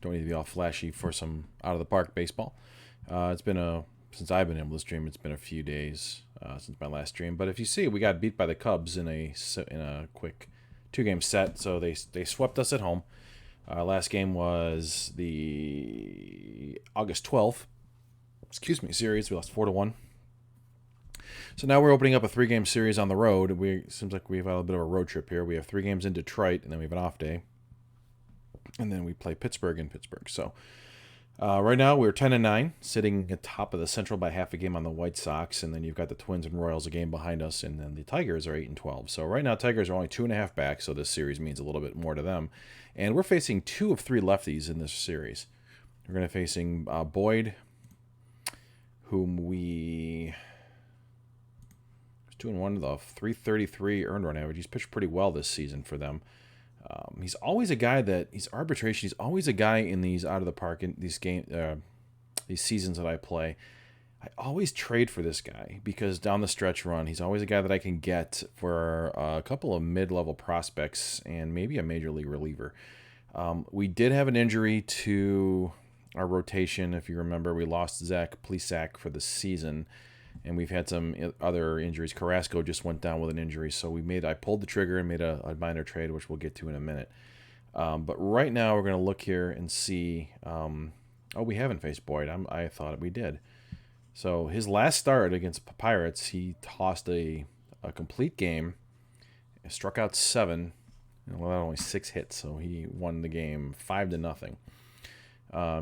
Don't need to be all flashy for some out of the park baseball. It's been since I've been able to stream. It's been a few days since my last stream. But if you see, we got beat by the Cubs in a quick 2-game set. So they swept us at home. Last game was the August 12th. Excuse me, series. We lost 4-1. So now we're opening up a 3-game series on the road. Seems like we've had a bit of a road trip here. We have 3 games in Detroit, and then we have an off day, and then we play Pittsburgh in Pittsburgh. So right now we're 10-9, sitting at top of the Central by half a game on the White Sox, and then you've got the Twins and Royals a game behind us, and then the Tigers are 8-12. So right now Tigers are only 2.5 back, so this series means a little bit more to them, and we're facing 2 of 3 lefties in this series. We're going to facing Boyd, whom we 2-1 with a 333 earned run average. He's pitched pretty well this season for them. He's always a guy he's arbitration. He's always a guy in these out of the park in these these seasons that I play. I always trade for this guy because down the stretch run, he's always a guy that I can get for a couple of mid-level prospects and maybe a major league reliever. We did have an injury to our rotation. If you remember, we lost Zach Plesac for the season, and we've had some other injuries. Carrasco just went down with an injury, so I pulled the trigger and made a minor trade, which we'll get to in a minute. But right now we're going to look here and see. We haven't faced Boyd. I thought we did. So his last start against Pirates, he tossed a complete game, struck out 7, and only 6 hits, so he won the game 5-0.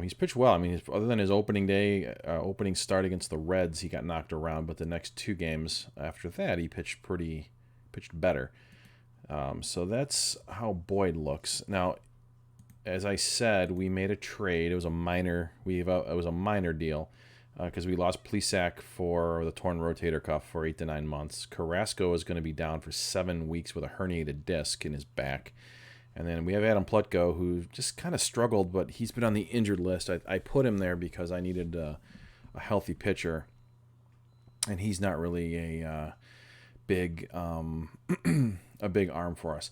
He's pitched well. I mean, other than his opening start against the Reds, he got knocked around. But the next 2 games after that, he pitched better. So that's how Boyd looks. Now, as I said, we made a trade. It was a minor. It was a minor deal because we lost Plesac for the torn rotator cuff for 8 to 9 months. Carrasco is going to be down for 7 weeks with a herniated disc in his back. And then we have Adam Plutko, who just kind of struggled, but he's been on the injured list. I put him there because I needed a healthy pitcher, and he's not really a big arm for us.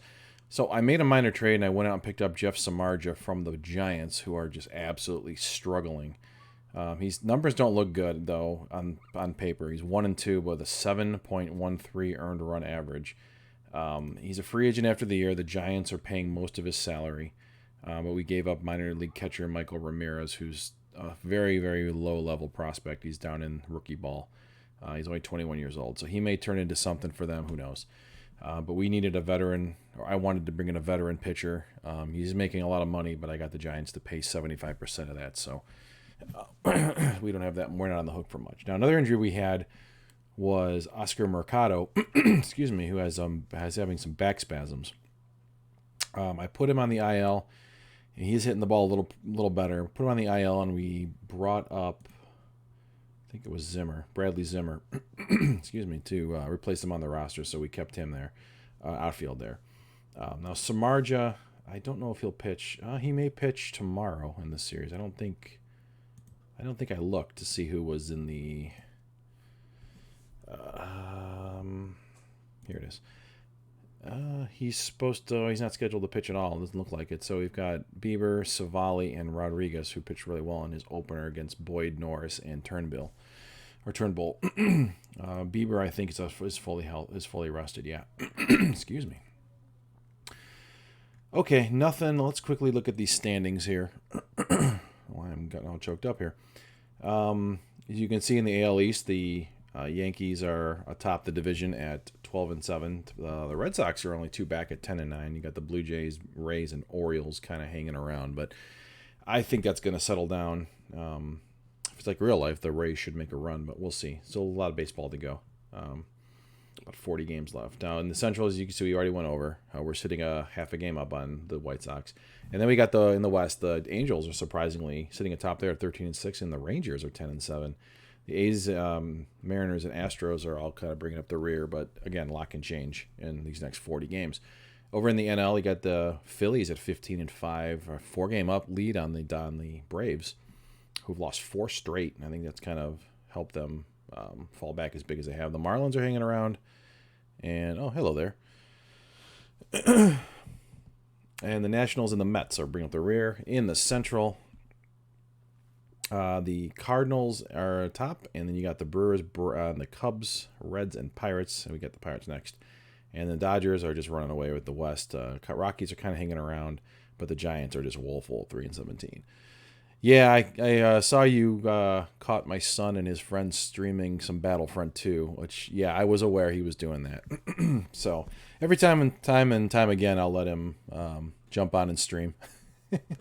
So I made a minor trade, and I went out and picked up Jeff Samardzija from the Giants, who are just absolutely struggling. His numbers don't look good, though, on paper. He's 1-2 with a 7.13 earned run average. He's a free agent after the year. The Giants are paying most of his salary, but we gave up minor league catcher Michael Ramirez, who's a very, very low-level prospect. He's down in rookie ball. He's only 21 years old, so he may turn into something for them. Who knows? But we needed a veteran, or I wanted to bring in a veteran pitcher. He's making a lot of money, but I got the Giants to pay 75% of that, so we don't have that. We're not on the hook for much. Now, another injury we had was Oscar Mercado, excuse me, who has having some back spasms. I put him on the IL, and he's hitting the ball a little better. Put him on the IL, and we brought up, I think it was Bradley Zimmer, excuse me, to replace him on the roster. So we kept him there, outfield there. Now Samardzija, I don't know if he'll pitch. He may pitch tomorrow in this series. I don't think I looked to see who was in the. Here it is. He's not scheduled to pitch at all. It doesn't look like it. So we've got Bieber, Savali, and Rodriguez, who pitched really well in his opener against Boyd, Norris, and Turnbull. Bieber, I think, is fully rested. Yeah. Excuse me. Okay, nothing. Let's quickly look at these standings here. Well, I'm getting all choked up here. As you can see in the AL East, the Yankees are atop the division at 12-7. The Red Sox are only 2 back at 10-9. You got the Blue Jays, Rays, and Orioles kind of hanging around, but I think that's going to settle down. If it's like real life, the Rays should make a run, but we'll see. Still a lot of baseball to go. About 40 games left. Now in the Central, as you can see, we already went over. We're sitting a half a game up on the White Sox, and then we got in the West, the Angels are surprisingly sitting atop there at 13-6, and the Rangers are 10-7. The A's, Mariners, and Astros are all kind of bringing up the rear, but again, lock and change in these next 40 games. Over in the NL, you got the Phillies at 15-5, a 4-game up lead on the Braves, who've lost 4 straight, and I think that's kind of helped them fall back as big as they have. The Marlins are hanging around, and oh, hello there. And the Nationals and the Mets are bringing up the rear. In the Central, the Cardinals are top, and then you got the Brewers, the Cubs, Reds, and Pirates, and we got the Pirates next. And the Dodgers are just running away with the West. Rockies are kind of hanging around, but the Giants are just woeful, 3-17. Yeah, I saw you caught my son and his friends streaming some Battlefront 2, which, yeah, I was aware he was doing that. So every time and time again, I'll let him jump on and stream.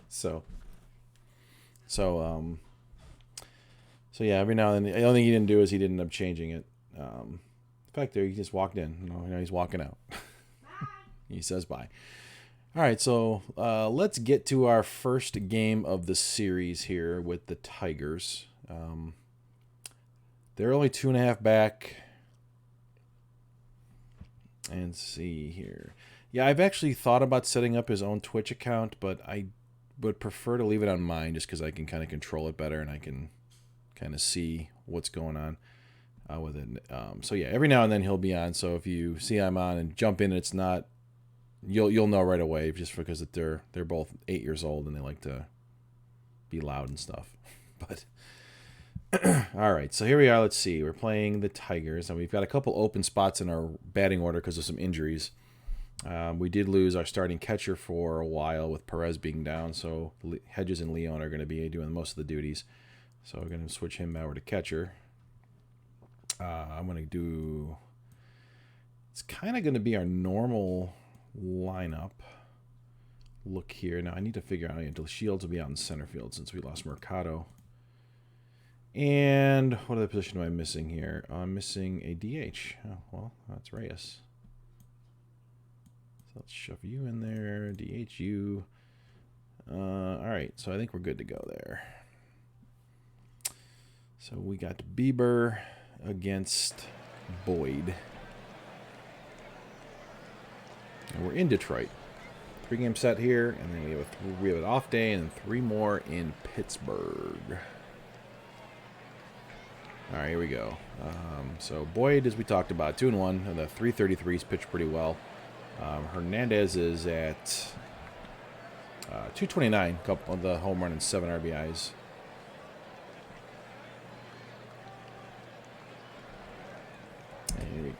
So yeah, every now and then. The only thing he didn't do is he didn't end up changing it. In fact, there he just walked in. No, he's walking out. He says bye. All right, so let's get to our first game of the series here with the Tigers. They're only 2.5 back. And see here. Yeah, I've actually thought about setting up his own Twitch account, but I would prefer to leave it on mine just because I can kind of control it better and I can kind of see what's going on with it. So yeah, every now and then he'll be on. So if you see I'm on and jump in, and it's not. You'll know right away just because they're both 8 years old and they like to be loud and stuff. But all right, so here we are. Let's see. We're playing the Tigers, and we've got a couple open spots in our batting order because of some injuries. We did lose our starting catcher for a while with Perez being down, so Hedges and Leon are going to be doing most of the duties. So we're going to switch him over to catcher. I'm going to do. It's kind of going to be our normal lineup look here. Now I need to figure out until Shields will be out in center field since we lost Mercado. And what other position am I missing here? I'm missing a DH. Oh, well, that's Reyes. So let's shove you in there. DH you. All right, so I think we're good to go there. So we got Bieber against Boyd. And we're in Detroit. 3-game set here, and then we have an off day, and then 3 more in Pittsburgh. All right, here we go. So Boyd, as we talked about, 2-1, and the 333s pitched pretty well. Hernandez is at 229, couple of the home run and 7 RBIs. And here we go.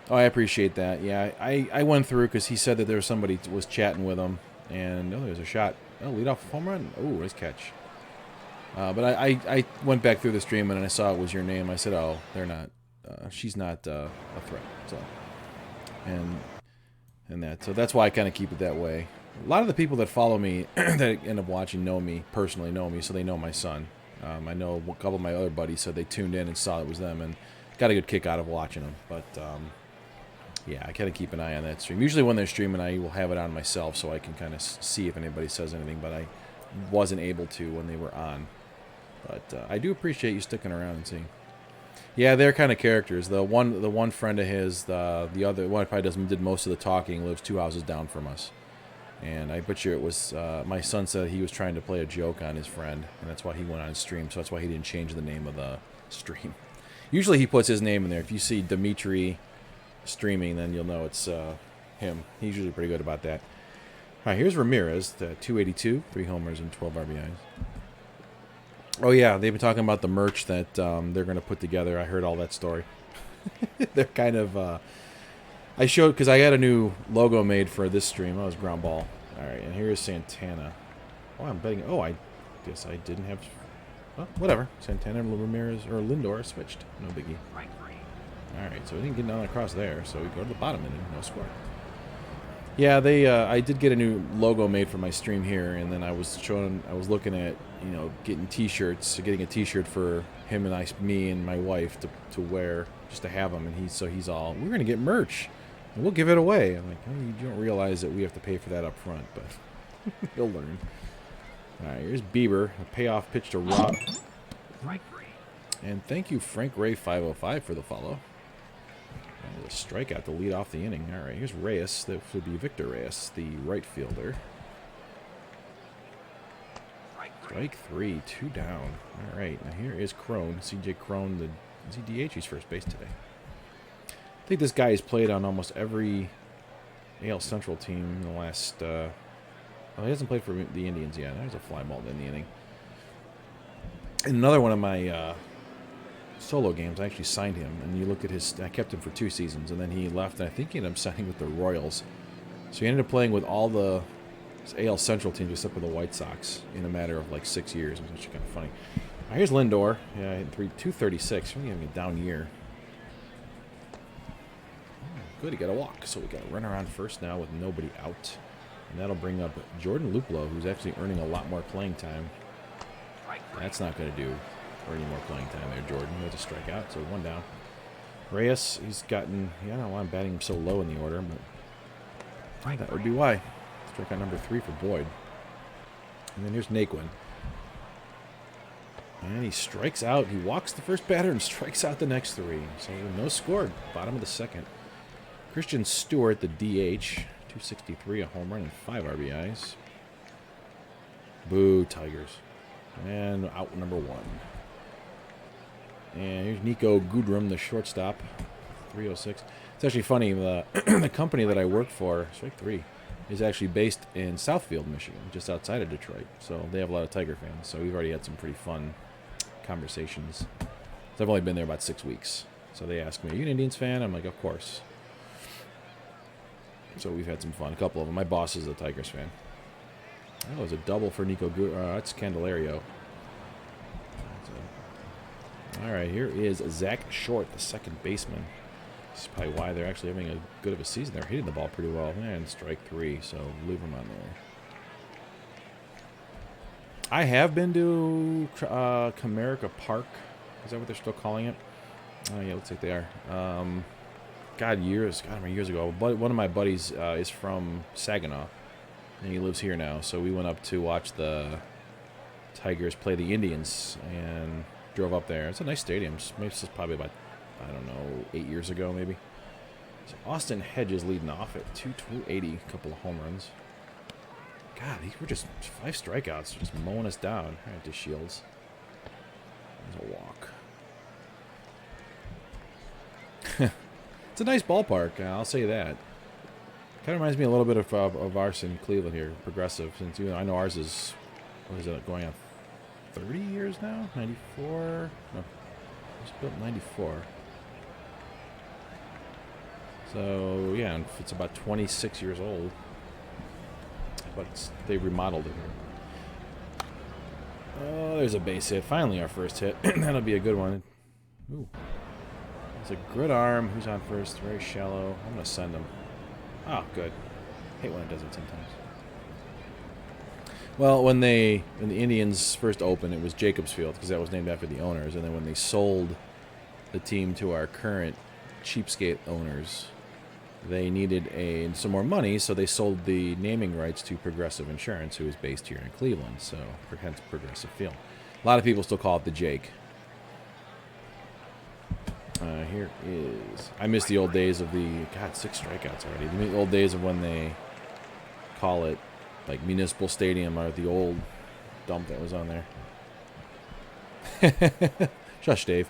Oh, I appreciate that. Yeah, I went through because he said that there was somebody was chatting with him, and there's a shot. Oh, lead off home run. Oh, nice catch. But I went back through the stream and I saw it was your name. I said, oh, they're not. She's not a threat. So, so that's why I kind of keep it that way. A lot of the people that follow me that end up watching know me personally, so they know my son. I know a couple of my other buddies said they tuned in and saw it was them and got a good kick out of watching them. But yeah, I kind of keep an eye on that stream. Usually when they're streaming, I will have it on myself so I can kind of see if anybody says anything, but I wasn't able to when they were on. But I do appreciate you sticking around and seeing. Yeah, they're kind of characters. The one friend of his, the other one probably did most of the talking, lives 2 houses down from us. And I bet you it was, my son said he was trying to play a joke on his friend, and that's why he went on stream, so that's why he didn't change the name of the stream. Usually he puts his name in there. If you see Dimitri streaming, then you'll know it's him. He's usually pretty good about that. All right, here's Ramirez, the 282, 3 homers and 12 RBIs. Oh, yeah, they've been talking about the merch that they're going to put together. I heard all that story. They're kind of... I showed... Because I got a new logo made for this stream. That was ground ball. All right, and here's Santana. Oh, I'm betting... Oh, I guess I didn't have... Well, whatever. Santana and Ramirez... Or Lindor switched. No biggie. All right, so we didn't get down across there. So we go to the bottom and no score. Yeah, I did get a new logo made for my stream here, and then I was looking at, getting T-shirts, getting a T-shirt for him and me and my wife to wear, just to have them. And he's all, we're gonna get merch, and we'll give it away. I'm like, oh, you don't realize that we have to pay for that up front, but you'll learn. All right, here's Bieber, a payoff pitch to Rob, and thank you Frank Ray 505 for the follow. A strikeout to lead off the inning. All right, here's Reyes. That would be Victor Reyes, the right fielder. Strike 3, 2 down. All right, now here is Crone. CJ Crone, is he DH? He's first base today. I think this guy has played on almost every AL Central team in the last... oh, he hasn't played for the Indians yet. There's a fly ball in the inning. In another one of my solo games, I actually signed him. And you look at his... I kept him for 2 seasons, and then he left. And I think he ended up signing with the Royals. So he ended up playing with all the AL Central teams except for the White Sox in a matter of like 6 years. It was actually kind of funny. All right, here's Lindor. Yeah, 236. Really having a down year. Good, he got a walk. So we got a run around first now with nobody out. And that'll bring up Jordan Luplow, who's actually earning a lot more playing time. That's not going to do for any more playing time there, Jordan. He has a strikeout, so 1 down. Reyes, he's gotten... Yeah, I don't know why I'm batting him so low in the order, but that would be why. Strikeout number 3 for Boyd. And then here's Naquin. And he strikes out. He walks the first batter and strikes out the next 3. So no score. Bottom of the 2nd. Christian Stewart, the DH. 263, a home run, and 5 RBIs. Boo, Tigers. And out number 1. And here's Nico Goodrum, the shortstop. 306. It's actually funny. The company that I work for, strike 3, is actually based in Southfield, Michigan, just outside of Detroit. So they have a lot of Tiger fans. So we've already had some pretty fun conversations. So I've only been there about 6 weeks. So they asked me, "Are you an Indians fan?" I'm like, "Of course." So we've had some fun. A couple of them. My boss is a Tigers fan. Oh, it was a double for Nico Goodrum. That's Candelario. All right, here is Zach Short, the second baseman. This is probably why they're actually having a good of a season. They're hitting the ball pretty well. And strike 3, so leave them on there. I have been to Comerica Park. Is that what they're still calling it? Oh, yeah, looks like they are. Years ago. But one of my buddies is from Saginaw, and he lives here now. So we went up to watch the Tigers play the Indians and drove up there. It's a nice stadium. Maybe this is probably about, I don't know, 8 years ago maybe. So Austin Hedges leading off at 280, a couple of home runs. God, these were just 5 strikeouts, just mowing us down. All right, to Shields. There's a walk. It's a nice ballpark, I'll say that. Kind of reminds me a little bit of ours in Cleveland here, Progressive. Since I know ours is, what is it, going on 30 years now? 94? No, it was built in 94. So, yeah, it's about 26 years old. But they remodeled it here. Oh, there's a base hit. Finally our first hit. That'll be a good one. Ooh. It's a good arm. Who's on first? Very shallow. I'm going to send him. Oh, good. Hate when it does it sometimes. Well, when the Indians first opened, it was Jacobs Field because that was named after the owners. And then when they sold the team to our current cheapskate owners, they needed some more money, so they sold the naming rights to Progressive Insurance, who is based here in Cleveland. So hence Progressive Field. A lot of people still call it the Jake. Here is... I miss the old days of the... God, 6 strikeouts already. The old days of when they call it, like, Municipal Stadium or the old dump that was on there. Shush, Dave.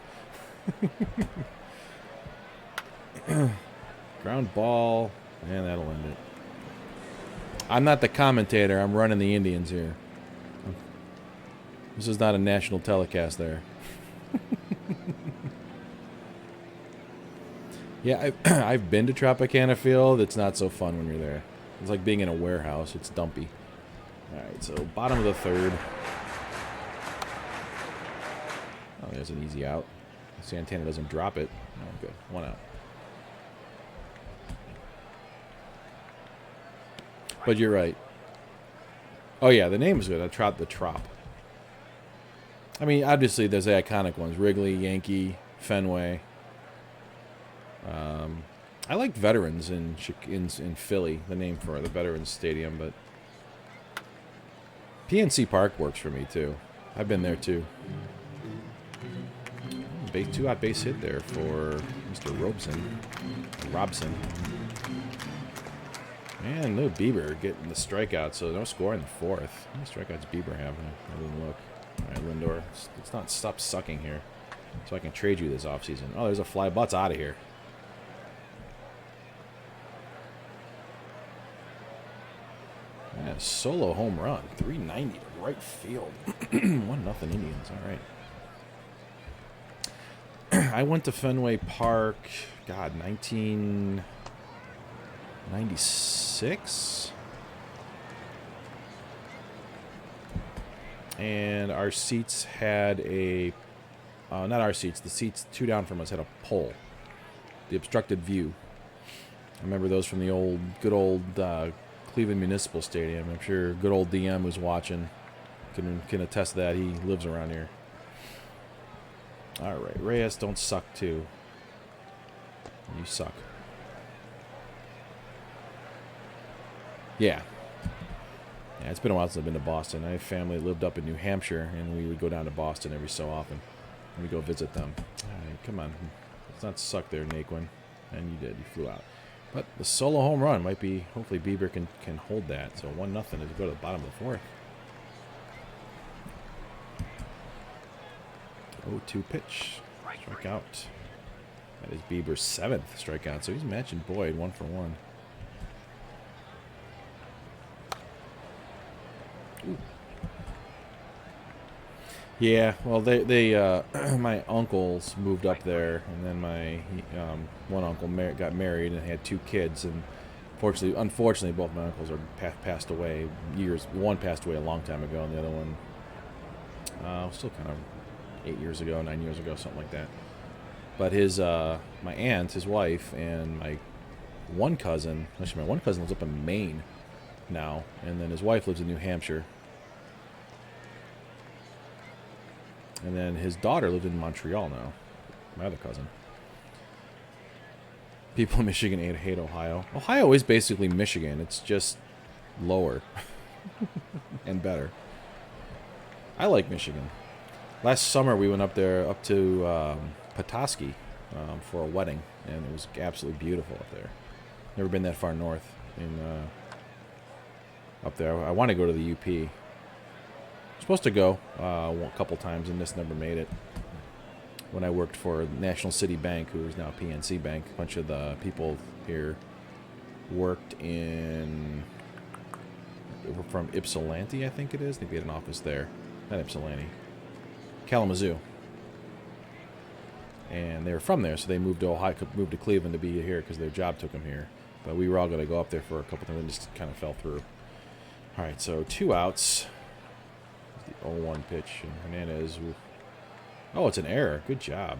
Ground ball. And that'll end it. I'm not the commentator. I'm running the Indians here. This is not a national telecast there. Yeah, I've been to Tropicana Field. It's not so fun when you're there. It's like being in a warehouse. It's dumpy. All right, so bottom of the 3rd. Oh, there's an easy out. Santana doesn't drop it. Oh, good. 1 out. But you're right. Oh, yeah, the name is good. The Trop. I mean, obviously, there's the iconic ones. Wrigley, Yankee, Fenway. I liked Veterans in Philly, the name for the Veterans Stadium, but PNC Park works for me, too. I've been there, too. 2-out base hit there for Mr. Robson. Man, no Bieber getting the strikeout, so no score in the 4th. How many strikeouts Bieber have? I didn't look. All right, Lindor, let's not stop sucking here so I can trade you this offseason. Oh, there's a fly. Butts out of here. Yeah, solo home run. 390 to right field. 1-0 Indians. All right. I went to Fenway Park, God, 1996? And our seats had a... not our seats. The seats 2 down from us had a pole. The obstructed view. I remember those from the good old Cleveland Municipal Stadium. I'm sure good old DM who's watching can attest to that. He lives around here. All right, Reyes, don't suck too. You suck. Yeah. Yeah, it's been a while since I've been to Boston. I have family that lived up in New Hampshire, and we would go down to Boston every so often. And we'd go visit them. All right, come on. Let's not suck there, Naquin. And you did. You flew out. But the solo home run might be... Hopefully Bieber can hold that. So 1-0 as we go to the bottom of the 4th. 0-2 pitch. Strike out. That is Bieber's 7th strikeout. So he's matching Boyd 1 for 1. Ooh. Yeah, well, they my uncles moved up there, and then my one uncle got married and had 2 kids, and unfortunately, both my uncles are passed away years. One passed away a long time ago, and the other one still kind of 8 years ago, 9 years ago, something like that. But my aunt, his wife, and my one cousin lives up in Maine now, and then his wife lives in New Hampshire. And then his daughter lived in Montreal now. My other cousin. People in Michigan hate Ohio. Ohio is basically Michigan. It's just lower. And better. I like Michigan. Last summer we went up to Petoskey for a wedding. And it was absolutely beautiful up there. Never been that far north up there. I want to go to the UP. Supposed to go a couple times and just never made it. When I worked for National City Bank, who is now PNC Bank, a bunch of the people here worked from Ypsilanti, I think it is. They had an office there. Not Ypsilanti. Kalamazoo. And they were from there, so they moved to Ohio, moved to Cleveland to be here because their job took them here. But we were all going to go up there for a couple times and just kind of fell through. All right, so 2 outs. The 0-1 pitch, and Hernandez. Oh, it's an error. Good job.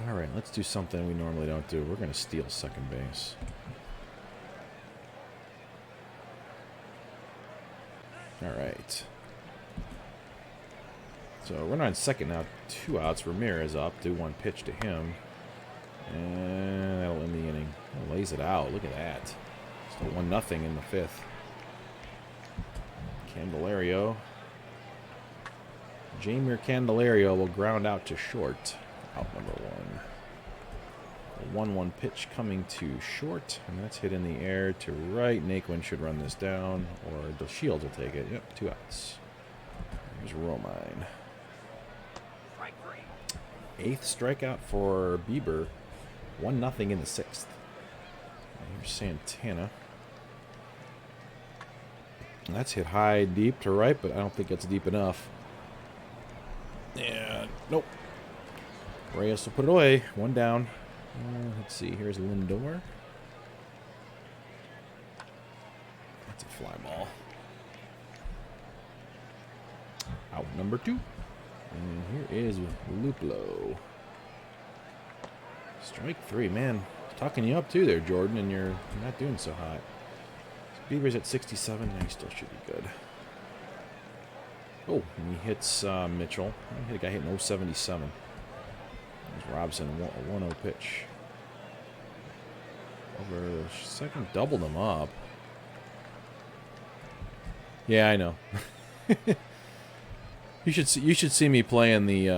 All right, let's do something we normally don't do. We're going to steal second base. All right. So we're on second now. 2 outs. Ramirez up. Do 1 pitch to him. And that'll end the inning. Oh, lays it out. Look at that. Still 1-0 in the 5th. Candelario. Jeimer Candelario will ground out to short. Out number 1. A 1-1 pitch coming to short. And that's hit in the air to right. Naquin should run this down. Or the Shields will take it. Yep, 2 outs. Here's Romine. 8th strikeout for Bieber. 1-0 in the 6th. Here's Santana. And that's hit high, deep to right, but I don't think it's deep enough. Yeah, nope. Reyes will put it away. 1 down. Let's see. Here's Lindor. That's a fly ball. Out number 2. And here is Luplo. Strike 3, man. Talking you up too there, Jordan, and you're not doing so hot. Bieber's at 67. He still should be good. Oh, and he hits Mitchell. He hit a guy hitting 077. There's Robson, a 1-0 pitch. Over second, doubled him up. Yeah, I know. You should see me playing the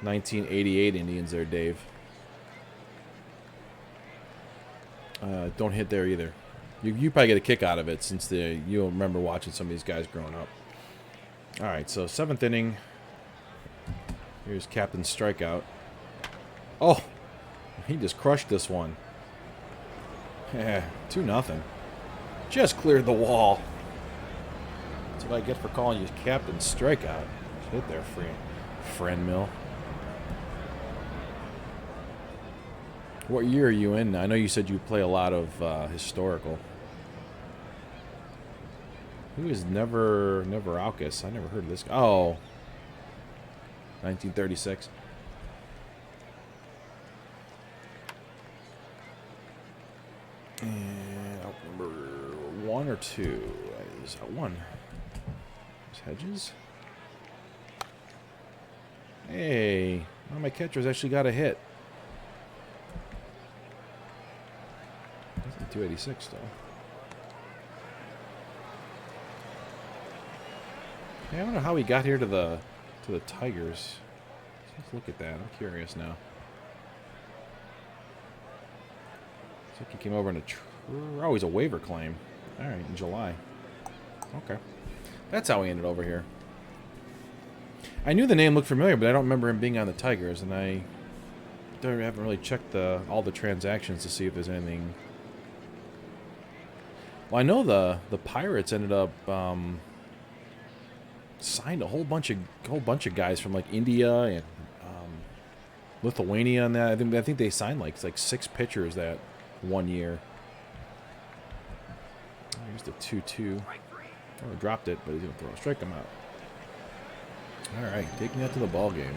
1988 Indians there, Dave. Don't hit there either. You probably get a kick out of it since you'll remember watching some of these guys growing up. All right, so 7th inning. Here's Captain's strikeout. Oh, he just crushed this one. Yeah, 2-0. Just cleared the wall. That's what I get for calling you Captain Strikeout. Hit there, friend Mill. What year are you in? I know you said you play a lot of historical. Who is Neveraucus? I never heard of this guy. Oh. 1936. And number 1 or 2? Is that 1? Is Hedges? Hey, one of my catchers actually got a hit. 286 though. Yeah, I wonder how he got here to the Tigers. Let's look at that. I'm curious now. Looks like he came over in a oh, he's a waiver claim. All right, in July. Okay, that's how he ended over here. I knew the name looked familiar, but I don't remember him being on the Tigers, and I haven't really checked all the transactions to see if there's anything. Well, I know the Pirates ended up signed a whole bunch of guys from like India and Lithuania and that. I think they signed like 6 pitchers that one year. Here's the 2-2. Oh, dropped it, but he's gonna throw. Strike him out. All right, taking that to the ball game.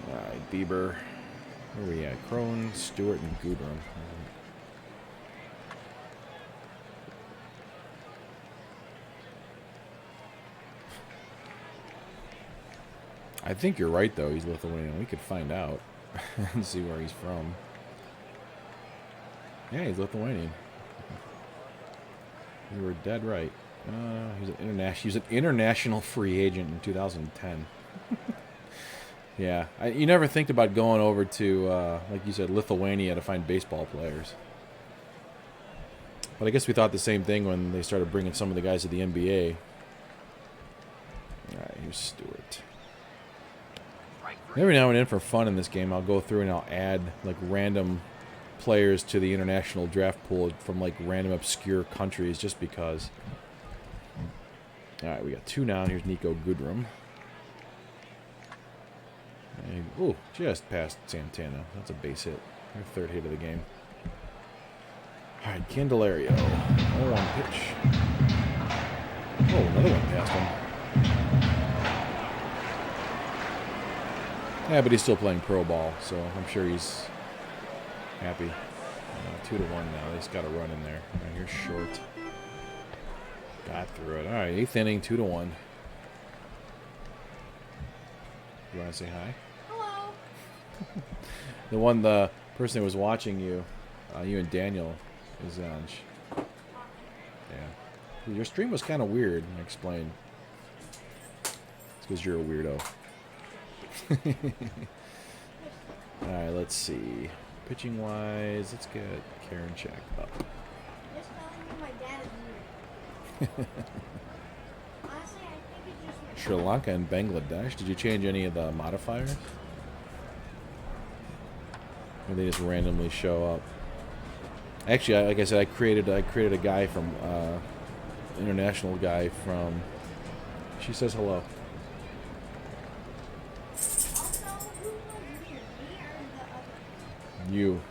All right, Bieber. Where are we at? Crone, Stewart, and Goodrum. I think you're right, though. He's Lithuanian. We could find out and see where he's from. Yeah, he's Lithuanian. You were dead right. He's an international free agent in 2010. Yeah, you never think about going over to, like you said, Lithuania to find baseball players. But I guess we thought the same thing when they started bringing some of the guys to the NBA. All right, here's Stewart. Every now and then, for fun in this game, I'll go through and I'll add like random players to the international draft pool from like random obscure countries, just because. All right, we got 2 now. Here's Nico Goodrum. Oh, just past Santana. That's a base hit. Our 3rd hit of the game. All right, Candelario. 0-1 pitch. Oh, another one past him. Yeah, but he's still playing pro ball, so I'm sure he's happy. 2-1 now. They just got a run in there. All right, here's Short. Got through it. All right, 8th inning, 2-1. You want to say hi? Hello. The person who was watching you, you and Daniel, is yeah. Your stream was kind of weird. I explained. It's because you're a weirdo. All right, let's see. Pitching wise, let's get Karen Check up. Just telling me my dad is weird. Honestly, I think it's just my Sri Lanka and Bangladesh. Did you change any of the modifiers? Or they just randomly show up? Actually, like I said, I created a guy from international guy from. She says hello. Also, who was weird? Me or the other? You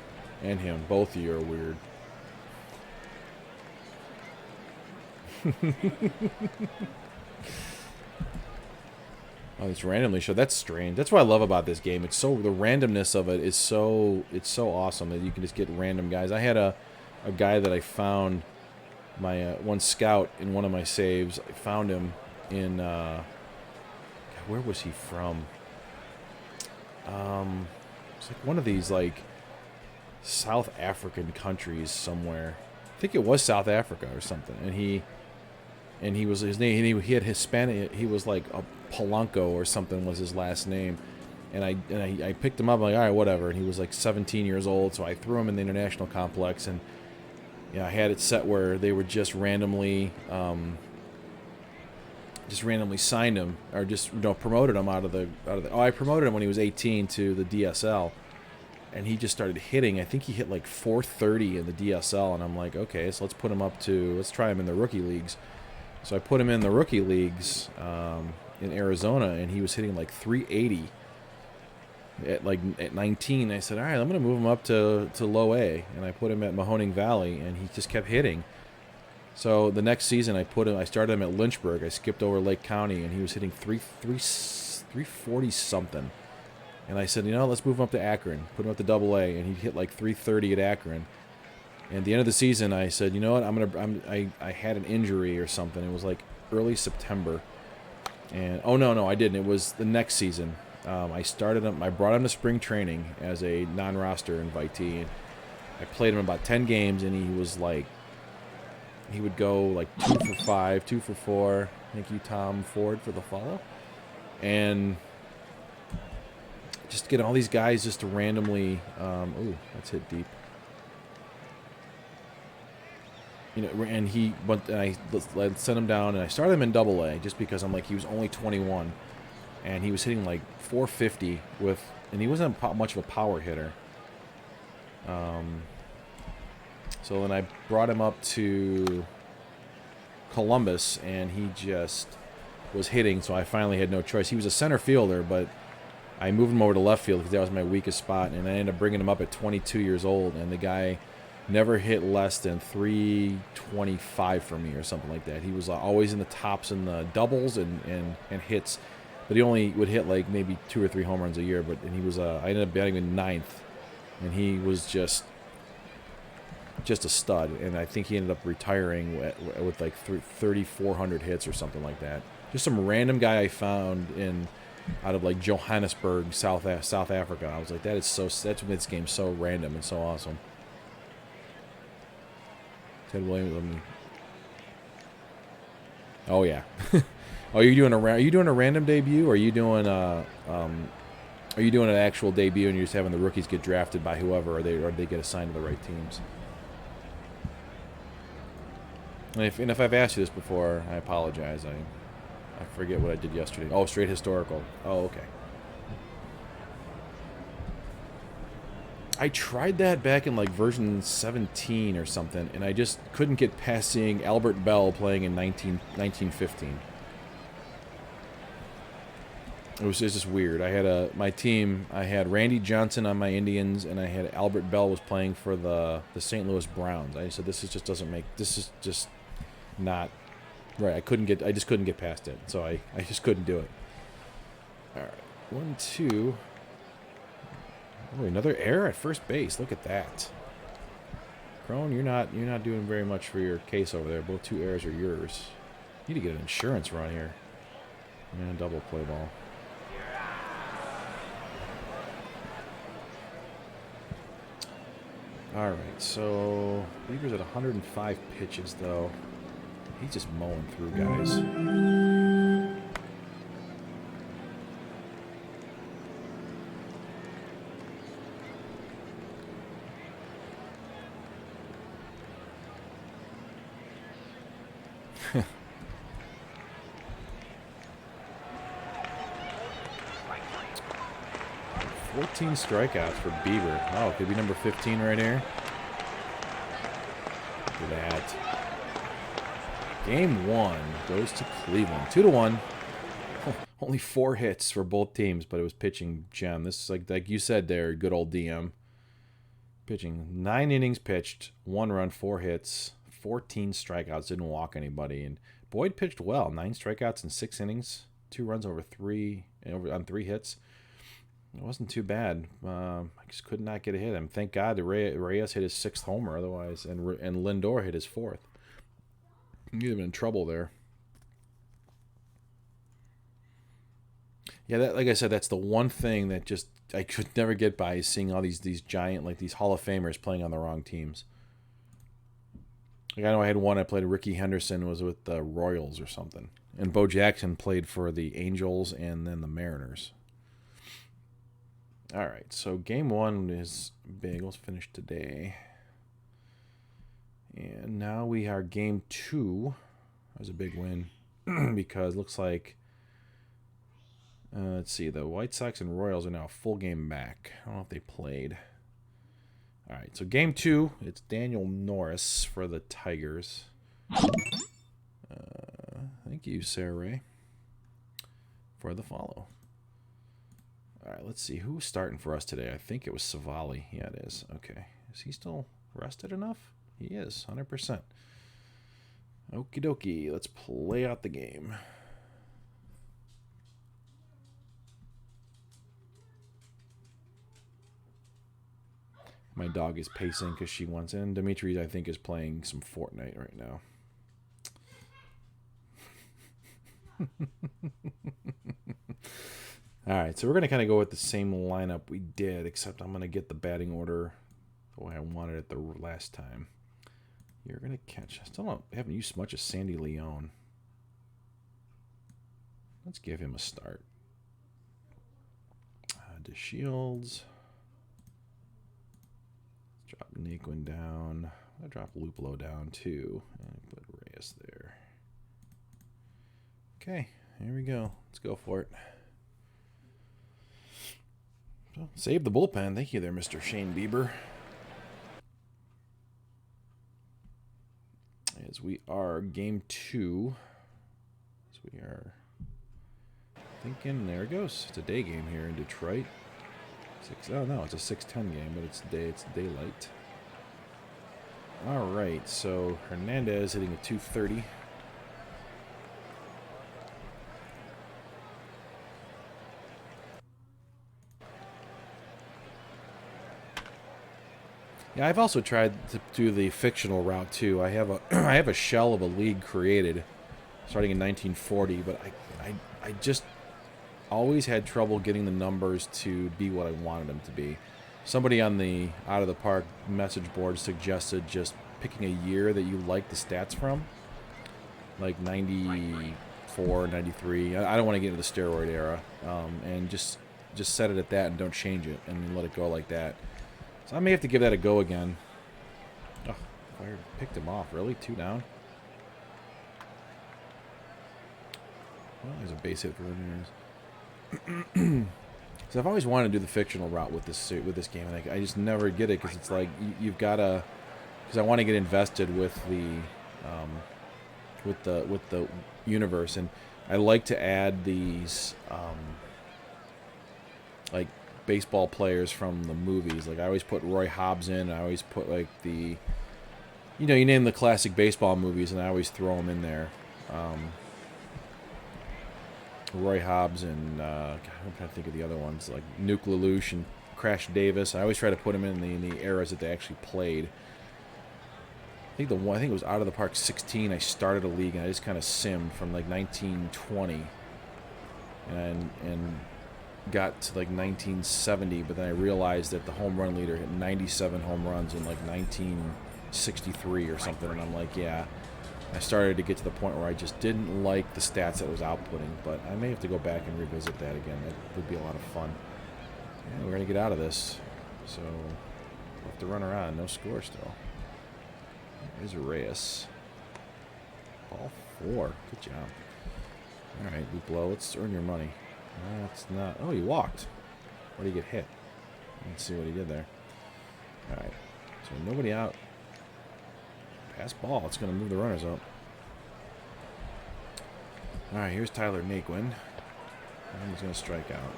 and him, both of you are weird. Oh, it's randomly show. That's strange. That's what I love about this game. It's so the randomness of it is so awesome that you can just get random guys. I had a guy that I found my one scout in one of my saves. I found him in God, where was he from? It's like one of these like South African countries somewhere. I think it was South Africa or something. And he was his name. He had Hispanic. He was like a Polanco or something was his last name. And I picked him up. I'm like, all right, whatever. And he was like 17 years old. So I threw him in the international complex, and I had it set where they would just randomly signed him or just promoted him out of the. Oh, I promoted him when he was 18 to the DSL. and he just started hitting. I think he hit like 430 in the DSL, and I'm like, okay, so let's try him in the rookie leagues. So I put him in the rookie leagues in Arizona, and he was hitting like 380 at 19. I said, all right, I'm going to move him up to low A, and I put him at Mahoning Valley, and he just kept hitting. So the next season, I started him at Lynchburg. I skipped over Lake County, and he was hitting 340 something. And I said, let's move him up to Akron, put him up to Double A, and he hit like 330 at Akron. And at the end of the season, I said, you know what, I had an injury or something. It was like early September, and no, I didn't. It was the next season. I started him. I brought him to spring training as a non-roster invitee, and I played him about 10 games, and he was like. He would go like 2 for 5, 2 for 4. Thank you, Tom Ford, for the follow. And just get all these guys just to randomly. Ooh, that's hit deep. And he went. And I sent him down, and I started him in Double A just because I'm like he was only 21, and he was hitting like 450 and he wasn't much of a power hitter. So then I brought him up to Columbus, and he just was hitting, so I finally had no choice. He was a center fielder, but I moved him over to left field because that was my weakest spot, and I ended up bringing him up at 22 years old, and the guy never hit less than 325 for me or something like that. He was always in the tops in the doubles and hits, but he only would hit like maybe 2 or 3 home runs a year. And he was I ended up batting in 9th, and he was just a stud. And I think he ended up retiring with like 3,400 hits or something like that. Just some random guy I found out of like Johannesburg, South Africa. I was like, that's what makes this game so random and so awesome. Ted Williams. Oh yeah. Oh, are you doing a random debut, or are you doing an actual debut and you're just having the rookies get drafted by whoever, or they get assigned to the right teams? And if I've asked you this before, I apologize. I forget what I did yesterday. Oh, straight historical. Oh, okay. I tried that back in like version 17 or something, and I just couldn't get past seeing Albert Bell playing in 1915. It was just weird. I had my team. I had Randy Johnson on my Indians, and I had Albert Bell was playing for the St. Louis Browns. I said, this is just not right. I just couldn't get past it. So I just couldn't do it. All right, 1, 2. Oh, another error at first base. Look at that. Crone, you're not doing very much for your case over there. Both 2 errors are yours. You need to get an insurance run here. And double play ball. All right, so Bieber's at 105 pitches, though. He's just mowing through guys. 14 strikeouts for Bieber. Oh, could be number 15 right here. Look at that. Game 1 goes to Cleveland. 2-1. Only 4 hits for both teams, but it was pitching gem. This is like you said there, good old DM. Pitching 9 innings pitched, 1 run, 4 hits, 14 strikeouts, didn't walk anybody. And Boyd pitched well, 9 strikeouts in 6 innings, 2 runs on 3 hits. It wasn't too bad. I just could not get a hit. And thank God Reyes hit his 6th homer, otherwise, and Lindor hit his 4th. He'd have been in trouble there. Yeah, like I said, that's the one thing that just I could never get by, is seeing all these giant, like these Hall of Famers playing on the wrong teams. Like I know I had one. I played Ricky Henderson, was with the Royals or something, and Bo Jackson played for the Angels and then the Mariners. All right, so game 1 is Bagels finished today. And now we are game 2. That was a big win because it looks like, let's see, the White Sox and Royals are now full game back. I don't know if they played. All right, so game 2, it's Daniel Norris for the Tigers. Thank you, Sarah Ray, for the follow. All right, let's see. Who's starting for us today? I think it was Savali. Yeah, it is. Okay. Is he still rested enough? He is, 100%. Okie dokie. Let's play out the game. My dog is pacing because she wants in. Dimitri, I think, is playing some Fortnite right now. All right, so we're going to kind of go with the same lineup we did, except I'm going to get the batting order the way I wanted it the last time. You're going to catch. I haven't used much as Sandy Leone. Let's give him a start. DeShields. Drop Naquin down. I'll drop Luplo down too. And put Reyes there. Okay, here we go. Let's go for it. So, save the bullpen. Thank you there, Mr. Shane Bieber. As we are game 2. As we are thinking, there it goes. It's a day game here in Detroit. Oh no, it's a 6:10 game, but it's daylight. All right, so Hernandez hitting a 230. Yeah, I've also tried to do the fictional route too. I have a I have a shell of a league created starting in 1940, but I just always had trouble getting the numbers to be what I wanted them to be. Somebody on the Out of the Park message board suggested just picking a year that you like the stats from, like 94, 93. I don't want to get into the steroid era, and just set it at that and don't change it and let it go like that. So I may have to give that a go again. Oh, fire picked him off. Really? 2 down? Well, there's a base hit for Ramirez. So I've always wanted to do the fictional route with this game, and I just never get it because it's like you've got to, because I want to get invested with the universe, and I like to add these like baseball players from the movies. Like I always put Roy Hobbs in. I always put like you name the classic baseball movies, and I always throw them in there. Roy Hobbs and I'm trying to think of the other ones, like Nuke LaLoosh and Crash Davis. I always try to put them in the eras that they actually played. I think it was Out of the Park 16. I started a league and I just kind of simmed from like 1920 and got to like 1970, but then I realized that the home run leader hit 97 home runs in like 1963 or something, and I'm like, yeah. I started to get to the point where I just didn't like the stats that it was outputting, but I may have to go back and revisit that again. That would be a lot of fun. Yeah, we're going to get out of this. So, we'll have to run around. No score still. There's Reyes. Ball 4. Good job. All right, Luplo, let's earn your money. That's not... Oh, he walked. Or did he get hit? Let's see what he did there. All right. So, nobody out. Pass ball. It's going to move the runners up. All right, here's Tyler Naquin. And he's going to strike out.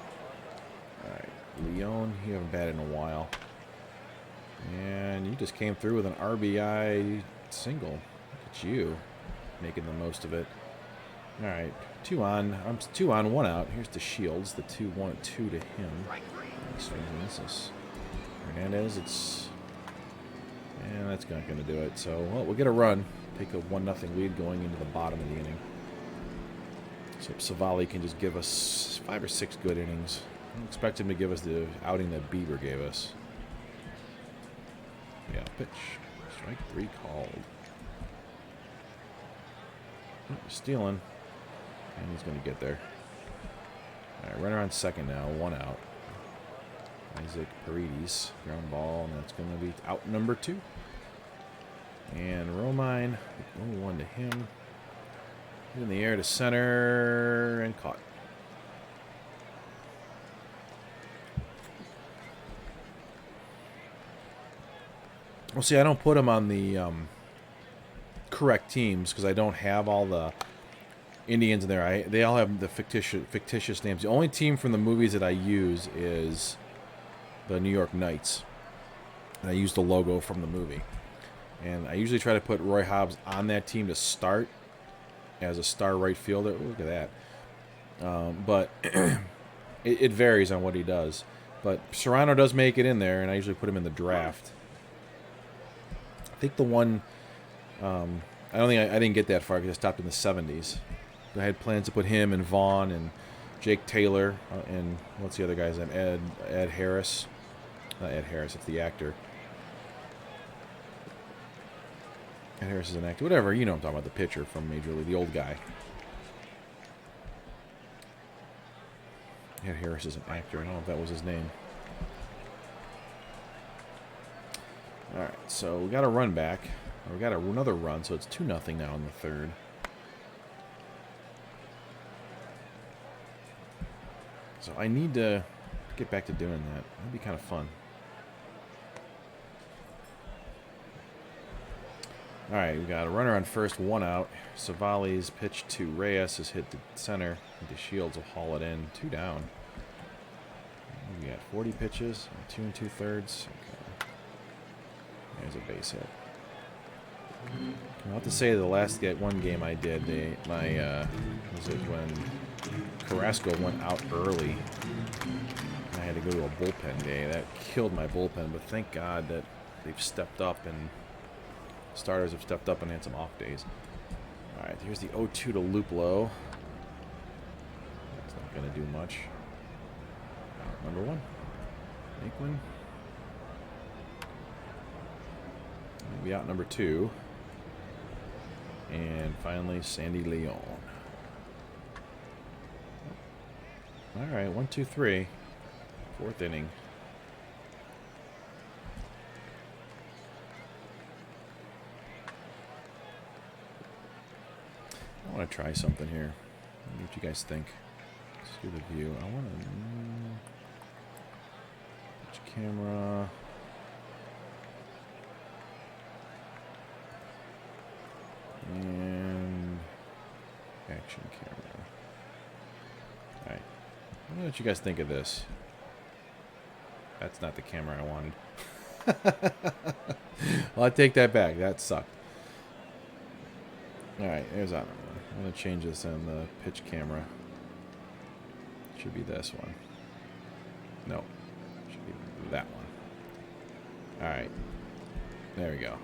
All right, Leone, you haven't batted in a while. And you just came through with an RBI single. Look at you making the most of it. All right, 2 on. I'm 2 on, 1 out. Here's the Shields. The 2-1-2 to him. Swings and misses. Hernandez, it's... And that's not going to do it. So, well, we'll get a run. Take a 1-0 lead going into the bottom of the inning. So Savali can just give us 5 or 6 good innings. I don't expect him to give us the outing that Bieber gave us. Yeah, pitch. Strike 3 called. Oh, stealing. And he's going to get there. All right, runner on second now. 1 out. Isaac Paredes, ground ball, and that's going to be out number 2. And Romine, 0-1 to him. In the air to center, and caught. Well, see, I don't put them on the correct teams because I don't have all the Indians in there. They all have the fictitious names. The only team from the movies that I use is the New York Knights. And I use the logo from the movie. And I usually try to put Roy Hobbs on that team to start as a star right fielder. Ooh, look at that. But it varies on what he does. But Serrano does make it in there, and I usually put him in the draft. I think the one... I don't think I didn't get that far because I stopped in the 70s. I had plans to put him and Vaughn and Jake Taylor and what's the other guy's name? Ed Harris. Not Ed Harris, it's the actor. Ed Harris is an actor. Whatever, you know I'm talking about, the pitcher from Major League, the old guy. Ed Harris is an actor. I don't know if that was his name. Alright, so we got a run back. We got another run, so it's 2-0 now in the third. So I need to get back to doing that. That'd be kind of fun. Alright, we got a runner on first, 1 out. Savali's pitch to Reyes is hit to center. The Shields will haul it in. 2 down. We got 40 pitches, 2 2/3. Okay. There's a base hit. I'll have to say the last one game I did, was it when Carrasco went out early. I had to go to a bullpen day. That killed my bullpen, but thank God that they've stepped up and starters have stepped up and had some off days. Alright, here's the 0-2 to Luplow. That's not going to do much. Number 1. Make one. Maybe out number 2. And finally, Sandy Leon. Alright, 1, 2, 3. 4th inning. I want to try something here. What do you guys think? Let's do the view. I want to... Which camera... And action camera. Alright. I don't know what you guys think of this. That's not the camera I wanted. Well, I take that back. That sucked. Alright, there's that one. I'm going to change this on the pitch camera. Should be this one. No. Should be that one. Alright. There we go.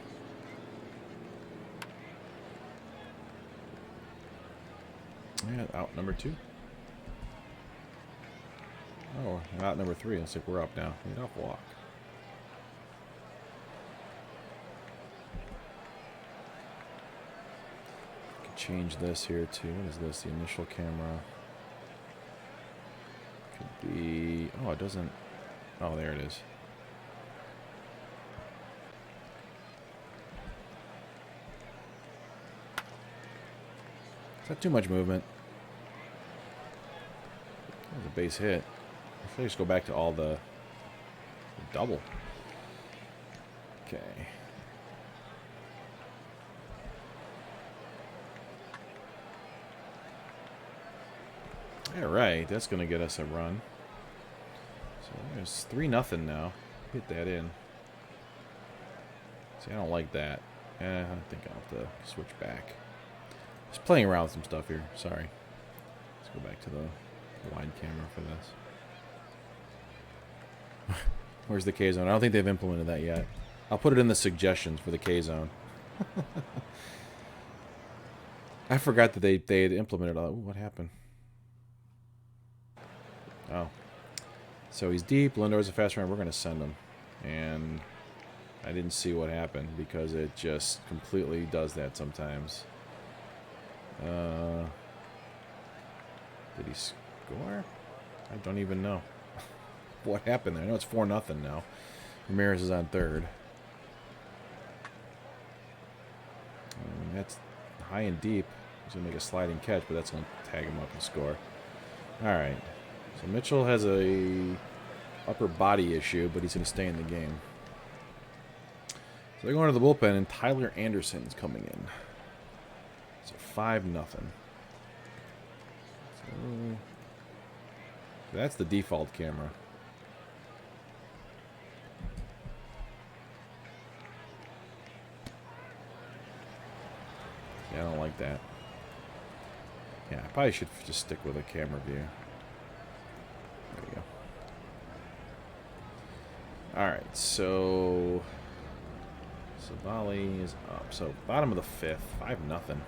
Yeah, out number 2. Oh, out number 3. Looks like we're up now. Lead off walk. Could change this here too. What is this? The initial camera. Could be... Oh, it doesn't... Oh, there it is. Is that too much movement? That was a base hit. I should just go back to all the double. Okay. All right, that's going to get us a run. So there's 3-0 now. Hit that in. See, I don't like that. I think I'll have to switch back. Just playing around with some stuff here. Sorry. Let's go back to the wide camera for this. Where's the K-Zone? I don't think they've implemented that yet. I'll put it in the suggestions for the K-Zone. I forgot that they had implemented all that. Ooh, what happened? Oh. So he's deep. Lindor's a fast runner. We're going to send him. And I didn't see what happened because it just completely does that sometimes. Did he score? I don't even know what happened there. I know it's 4-0 now. Ramirez is on third. And that's high and deep. He's going to make a sliding catch, but that's going to tag him up and score. All right. So Mitchell has a upper body issue, but he's going to stay in the game. they're going to the bullpen, and Tyler Anderson's coming in. So 5-0. So that's the default camera. Yeah, I don't like that. Yeah, I probably should just stick with a camera view. There you go. Alright, so Savali is up. So bottom of the 5th, 5-0.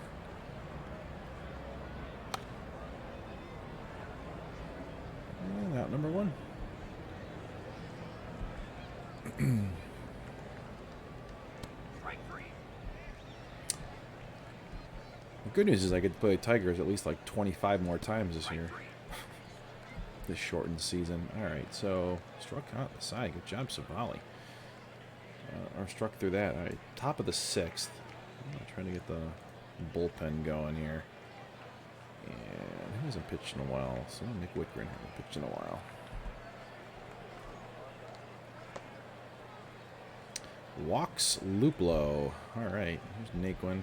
And out number 1. The good news is I get to play Tigers at least like 25 more times this year. This shortened season. Alright, so struck out the side. Good job, Savali. Or struck through that. Alright, top of the 6th. I'm trying to get the bullpen going here. And he hasn't pitched in a while, so Nick Whitgren hasn't pitched in a while. Walks Luplo. Alright, here's Naquin.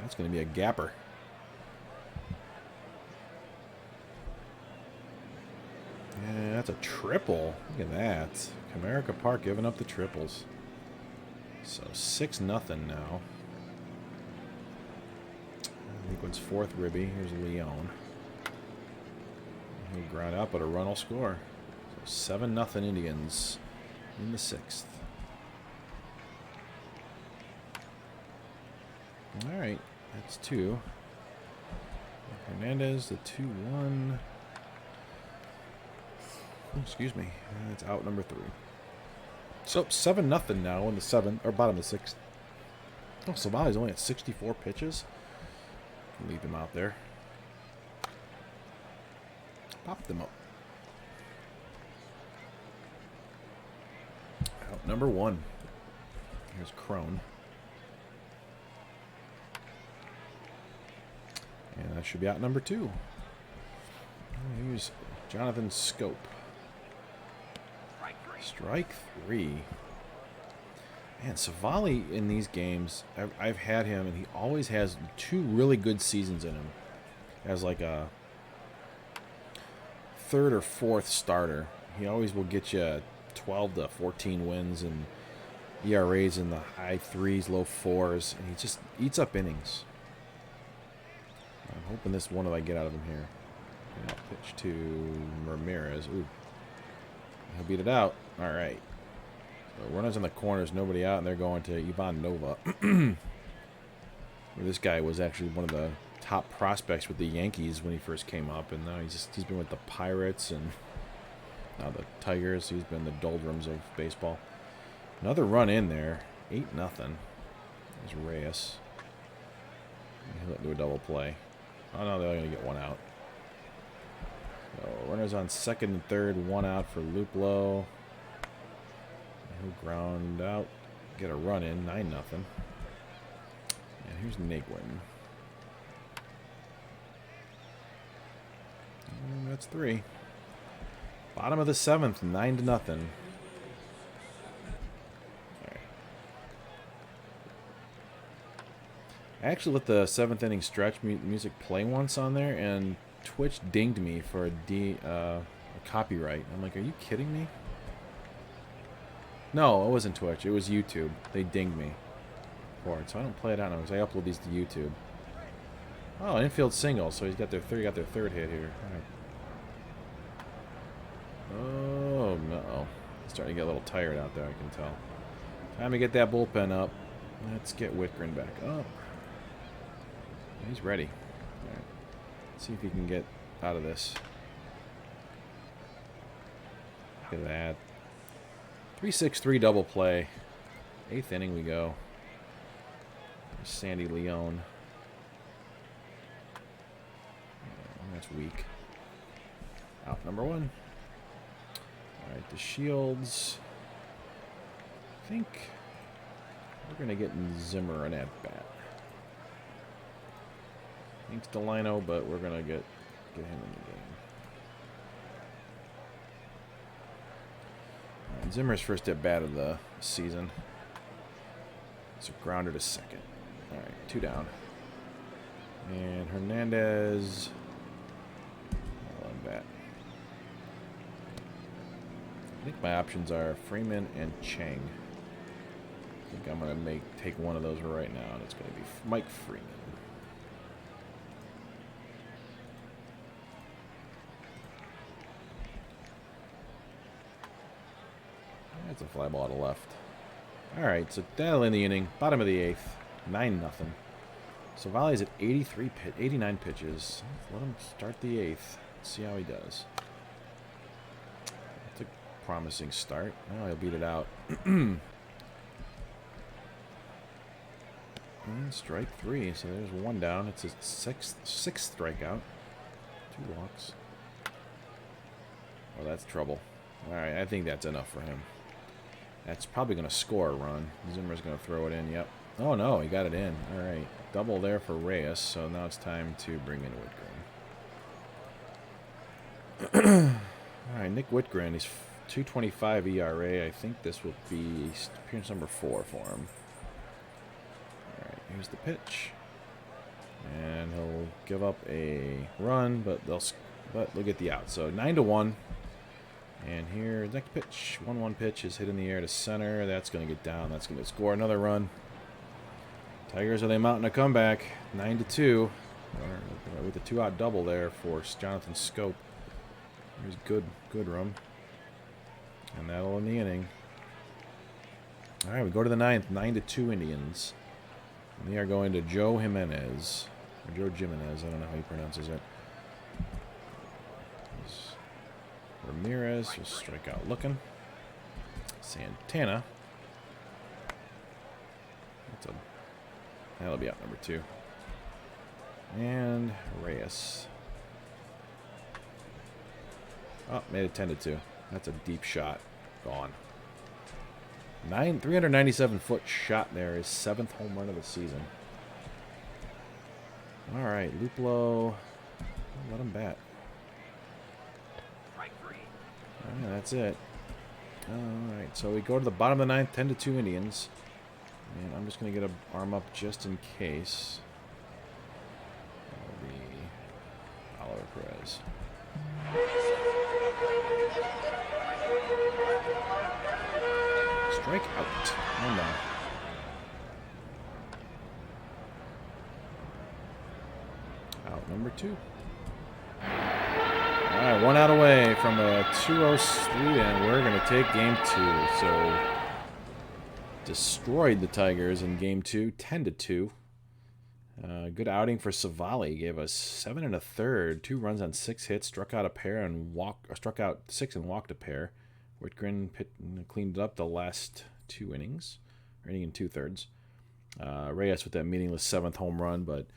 That's going to be a gapper. Yeah, that's a triple. Look at that. Comerica Park giving up the triples. So 6-0 now. Naquin's 4th ribby. Here's Leon. He'll ground out, but a run will score. So 7-0 Indians in the 6th. Alright, that's 2. Hernandez, the 2-1. Oh, excuse me. That's out number 3. So 7-0 now in the 7th, or bottom of the 6th. Oh, Savali's only at 64 pitches. Leave him out there. Pop them up. Out number 1. Here's Crone. And that should be out number 2. Here's Jonathan Scope. Strike 3. Man, Savali in these games, I've had him, and he always has 2 really good seasons in him. As like a 3rd or 4th starter. He always will get you 12 to 14 wins and ERAs in the high 3s, low 4s, and he just eats up innings. I'm hoping this one I get out of him here. And I'll pitch to Ramirez. Ooh. He'll beat it out. All right. So runners in the corners, nobody out, and they're going to Ivan Nova. This guy was actually one of the top prospects with the Yankees when he first came up, and now he's been with the Pirates and now the Tigers. He's been in the doldrums of baseball. Another run in there. 8-0. There's Reyes. He'll do a double play. Oh no, they're going to get one out. So runners on 2nd and 3rd, 1 out for Luplo. He'll ground out, get a run in, 9-0. And here's Naquin. And that's 3. Bottom of the 7th, 9-0. I actually let the 7th inning stretch music play once on there, and Twitch dinged me for a copyright. I'm like, are you kidding me? No, it wasn't Twitch. It was YouTube. They dinged me for it, so I don't play it out now because I upload these to YouTube. Oh, infield single, so he's got their 3rd hit here. All right. Oh no, he's starting to get a little tired out there. I can tell. Time to get that bullpen up. Let's get Whitgren back up. He's ready. All right. Let's see if he can get out of this. Look at that. 3-6-3 double play. 8th inning we go. There's Sandy Leon. That's weak. Out number 1. Alright, the Shields. I think we're going to get Zimmer an at-bat. I think it's Delino, but we're going to get him in the game. Zimmer's first at bat of the season. So grounder to second. All right, 2 down. And Hernandez. On bat. I think my options are Freeman and Chang. I think I'm going to take one of those right now, and it's going to be Mike Freeman. That's a fly ball to left. All right, so that'll end the inning. Bottom of the 8th, 9-0. So Savali's at 89 pitches. Let him start the 8th. See how he does. That's a promising start. Now he'll beat it out. And strike 3. So there's 1 down. It's his sixth strikeout. 2 walks. Oh, that's trouble. All right, I think that's enough for him. That's probably going to score a run. Zimmer's going to throw it in. Yep. Oh, no. He got it in. All right. Double there for Reyes. So now it's time to bring in Whitgren. All right. Nick Whitgren. He's 2.25 ERA. I think this will be appearance number 4 for him. All right. Here's the pitch. And he'll give up a run, but they'll get the out. So 9-1. And here, next pitch, 1-1 pitch is hit in the air to center. That's going to get down. That's going to score another run. Tigers, are they mounting a comeback? 9-2. With a 2-out double there for Jonathan Scope. Here's Goodrum. And that'll end the inning. All right, we go to the 9th. 9-2 Indians. And they are going to Joe Jimenez. Or Joe Jimenez. I don't know how he pronounces it. Ramirez will strike out looking. Santana. That'll be out number 2. And Reyes. Oh, made it 10-2. That's a deep shot. Gone. 397-foot shot there. His 7th home run of the season. All right, Luplo. Let him bat. Yeah, that's it. All right, so we go to the bottom of the 9th, 10-2 Indians. And I'm just going to get an arm up just in case. That'll be Oliver Perez. Strike out. Oh, no. Out number 2. All right, 1 out away from a 2-0 lead, and we're going to take game 2. So, destroyed the Tigers in game 2, 10-2. Good outing for Savali. Gave us 7 1/3, 2 runs on 6 hits, struck out 6 and walked a pair. Whitgren cleaned it up the last 2 innings, or inning and 2/3. Reyes with that meaningless 7th home run, but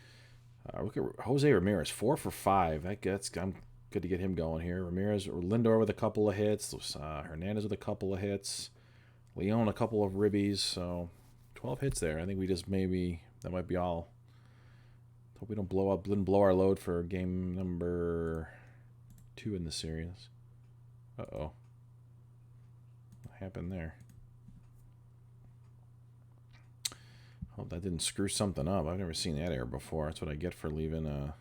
look at Jose Ramirez, 4 for 5. I'm good to get him going here. Ramirez, Lindor with a couple of hits. Hernandez with a couple of hits. Leon a couple of ribbies. So 12 hits there. I think we just that might be all. Hope we didn't blow our load for game number 2 in the series. Uh-oh. What happened there? Hope that didn't screw something up. I've never seen that error before. That's what I get for leaving a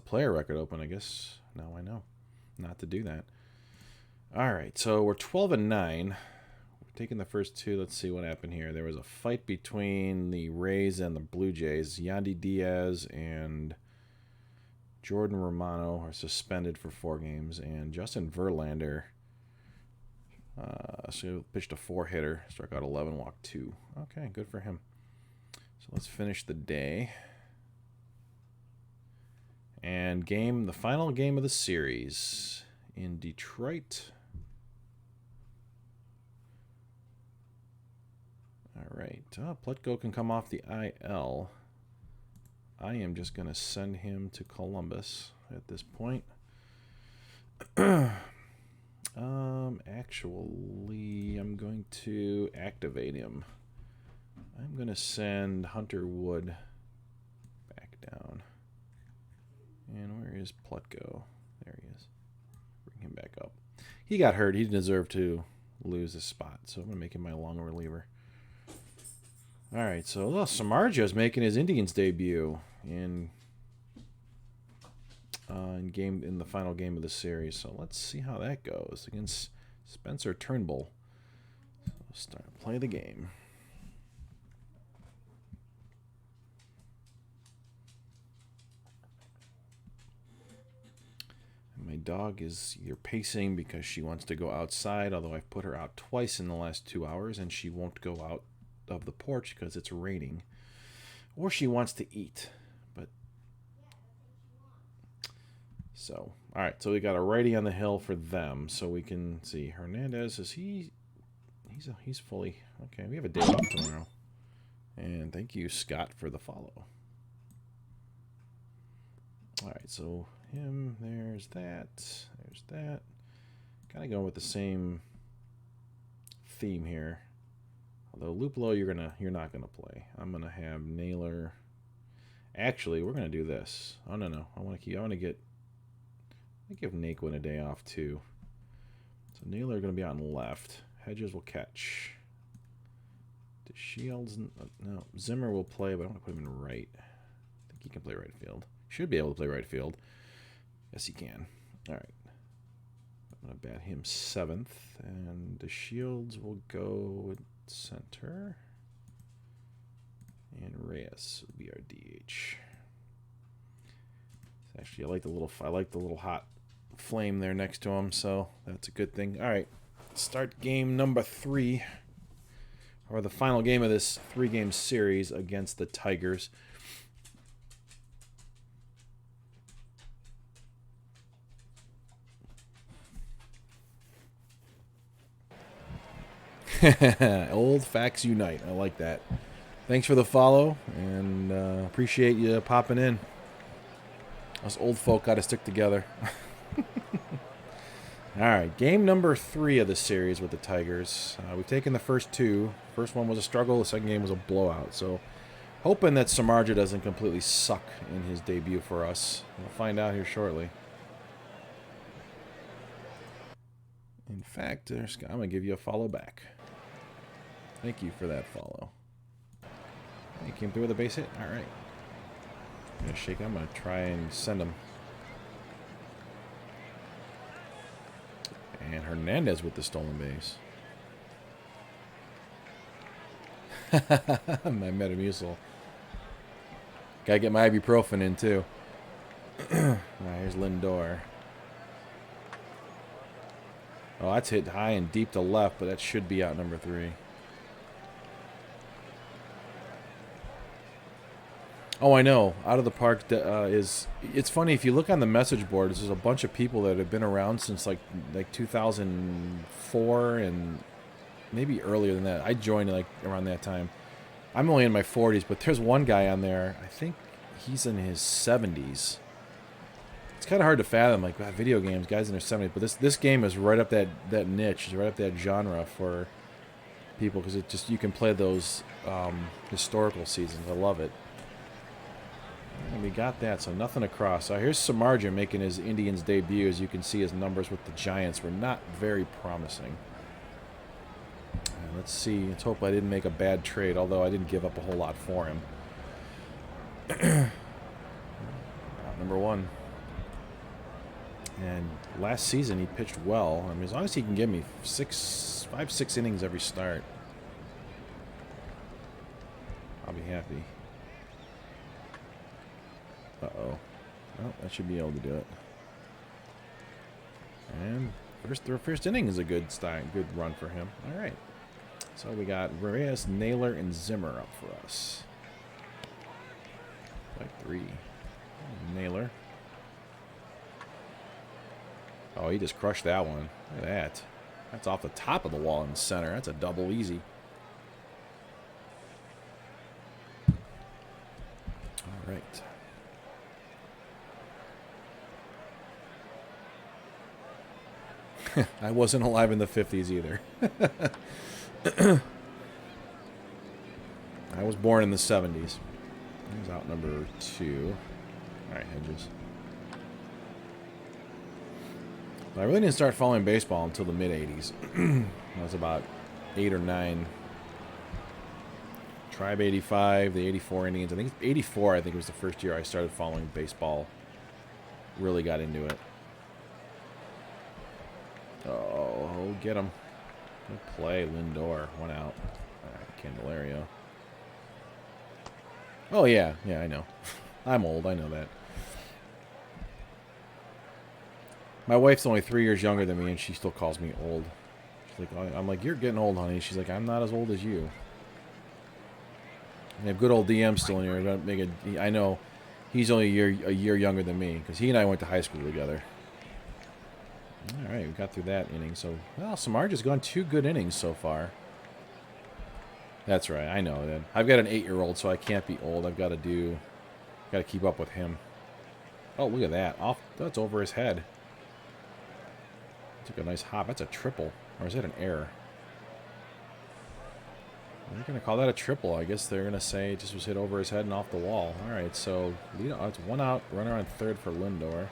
player record open. I guess now I know not to do that. All right, so we're 12-9. We're taking the first 2. Let's see what happened here. There was a fight between the Rays and the Blue Jays. Yandy Diaz and Jordan Romano are suspended for 4 games, and Justin Verlander pitched a 4-hitter, struck out 11, walked 2. Okay, good for him. So let's finish the day. And the final game of the series in Detroit. All right. Plutko can come off the IL. I am just going to send him to Columbus at this point. Actually, I'm going to activate him. I'm going to send Hunter Wood back down. And where is Plutko? There he is. Bring him back up. He got hurt. He deserved to lose this spot. So I'm going to make him my long reliever. All right, so Samardzija is making his Indians debut in the final game of the series. So let's see how that goes against Spencer Turnbull. So play the game. My dog is either pacing because she wants to go outside, although I've put her out twice in the last 2 hours, and she won't go out of the porch because it's raining. Or she wants to eat. But so, all right, so we got a righty on the hill for them. So we can see Hernandez, he's fully okay. We have a day off tomorrow. And thank you, Scott, for the follow. All right, so him, there's that. Kind of going with the same theme here. Although Luplow, you're not gonna play. I'm gonna have Naylor. Actually, we're gonna do this. Oh no, I want to give Naquin a day off too. So Naylor gonna be on left. Hedges will catch. DeShields, no. Zimmer will play, but I want to put him in right. I think he can play right field. Should be able to play right field. Yes, he can. All right. I'm going to bat him 7th. And DeShields will go at center. And Reyes will be our DH. Actually, I like the little hot flame there next to him, so that's a good thing. All right. Start game number 3. Or the final game of this 3-game series against the Tigers. Old facts unite. I like that. Thanks for the follow, and appreciate you popping in. Us old folk got to stick together. All right, game number 3 of the series with the Tigers. We've taken the first 2. First one was a struggle. The second game was a blowout. So hoping that Samardzija doesn't completely suck in his debut for us. We'll find out here shortly. In fact, I'm going to give you a follow back. Thank you for that follow. He came through with a base hit? All right. I'm going to shake. I'm going to try and send him. And Hernandez with the stolen base. My Metamucil. Gotta get my ibuprofen in, too. Alright, here's Lindor. Oh, that's hit high and deep to left, but that should be out number 3. Oh, I know. Out of the park is... It's funny, if you look on the message boards, there's a bunch of people that have been around since like 2004 and maybe earlier than that. I joined like around that time. I'm only in my 40s, but there's one guy on there, I think he's in his 70s. It's kind of hard to fathom, like, wow, video games, guys in their 70s. But this game is right up that niche, it's right up that genre for people, because it just, you can play those historical seasons. I love it. And we got that, so nothing across. Here's Samardzija making his Indians debut. As you can see, his numbers with the Giants were not very promising. Let's see. Let's hope I didn't make a bad trade, although I didn't give up a whole lot for him. Number 1. And last season he pitched well. I mean, as long as he can give me 5-6 innings every start, I'll be happy. Uh-oh. Well, that should be able to do it. And first inning is a good run for him. All right. So we got Reyes, Naylor, and Zimmer up for us. Like 3. Naylor. Oh, he just crushed that one. Look at that. That's off the top of the wall in the center. That's a double easy. All right. I wasn't alive in the 50s either. I was born in the 70s. Here's out number 2. All right, Hedges. I really didn't start following baseball until the mid-'80s. I was about 8 or 9. Tribe 85, the 84 Indians. I think 84, I think, was the first year I started following baseball. Really got into it. Oh, get him. Good play, Lindor. 1 out. All right, Candelario. Oh, yeah. Yeah, I know. I'm old. I know that. My wife's only 3 years younger than me, and she still calls me old. She's like, I'm like, you're getting old, honey. She's like, I'm not as old as you. And have good old DM still in here. Don't make it. I know he's only a year younger than me because he and I went to high school together. All right, we got through that inning. So, well, Samardzija's gone 2 good innings so far. That's right. I know that. I've got an 8-year-old, so I can't be old. I've got to keep up with him. Oh, look at that. Off. That's over his head. Took a nice hop. That's a triple. Or is that an error? They're going to call that a triple. I guess they're going to say it just was hit over his head and off the wall. All right, so it's 1 out. Runner on 3rd for Lindor.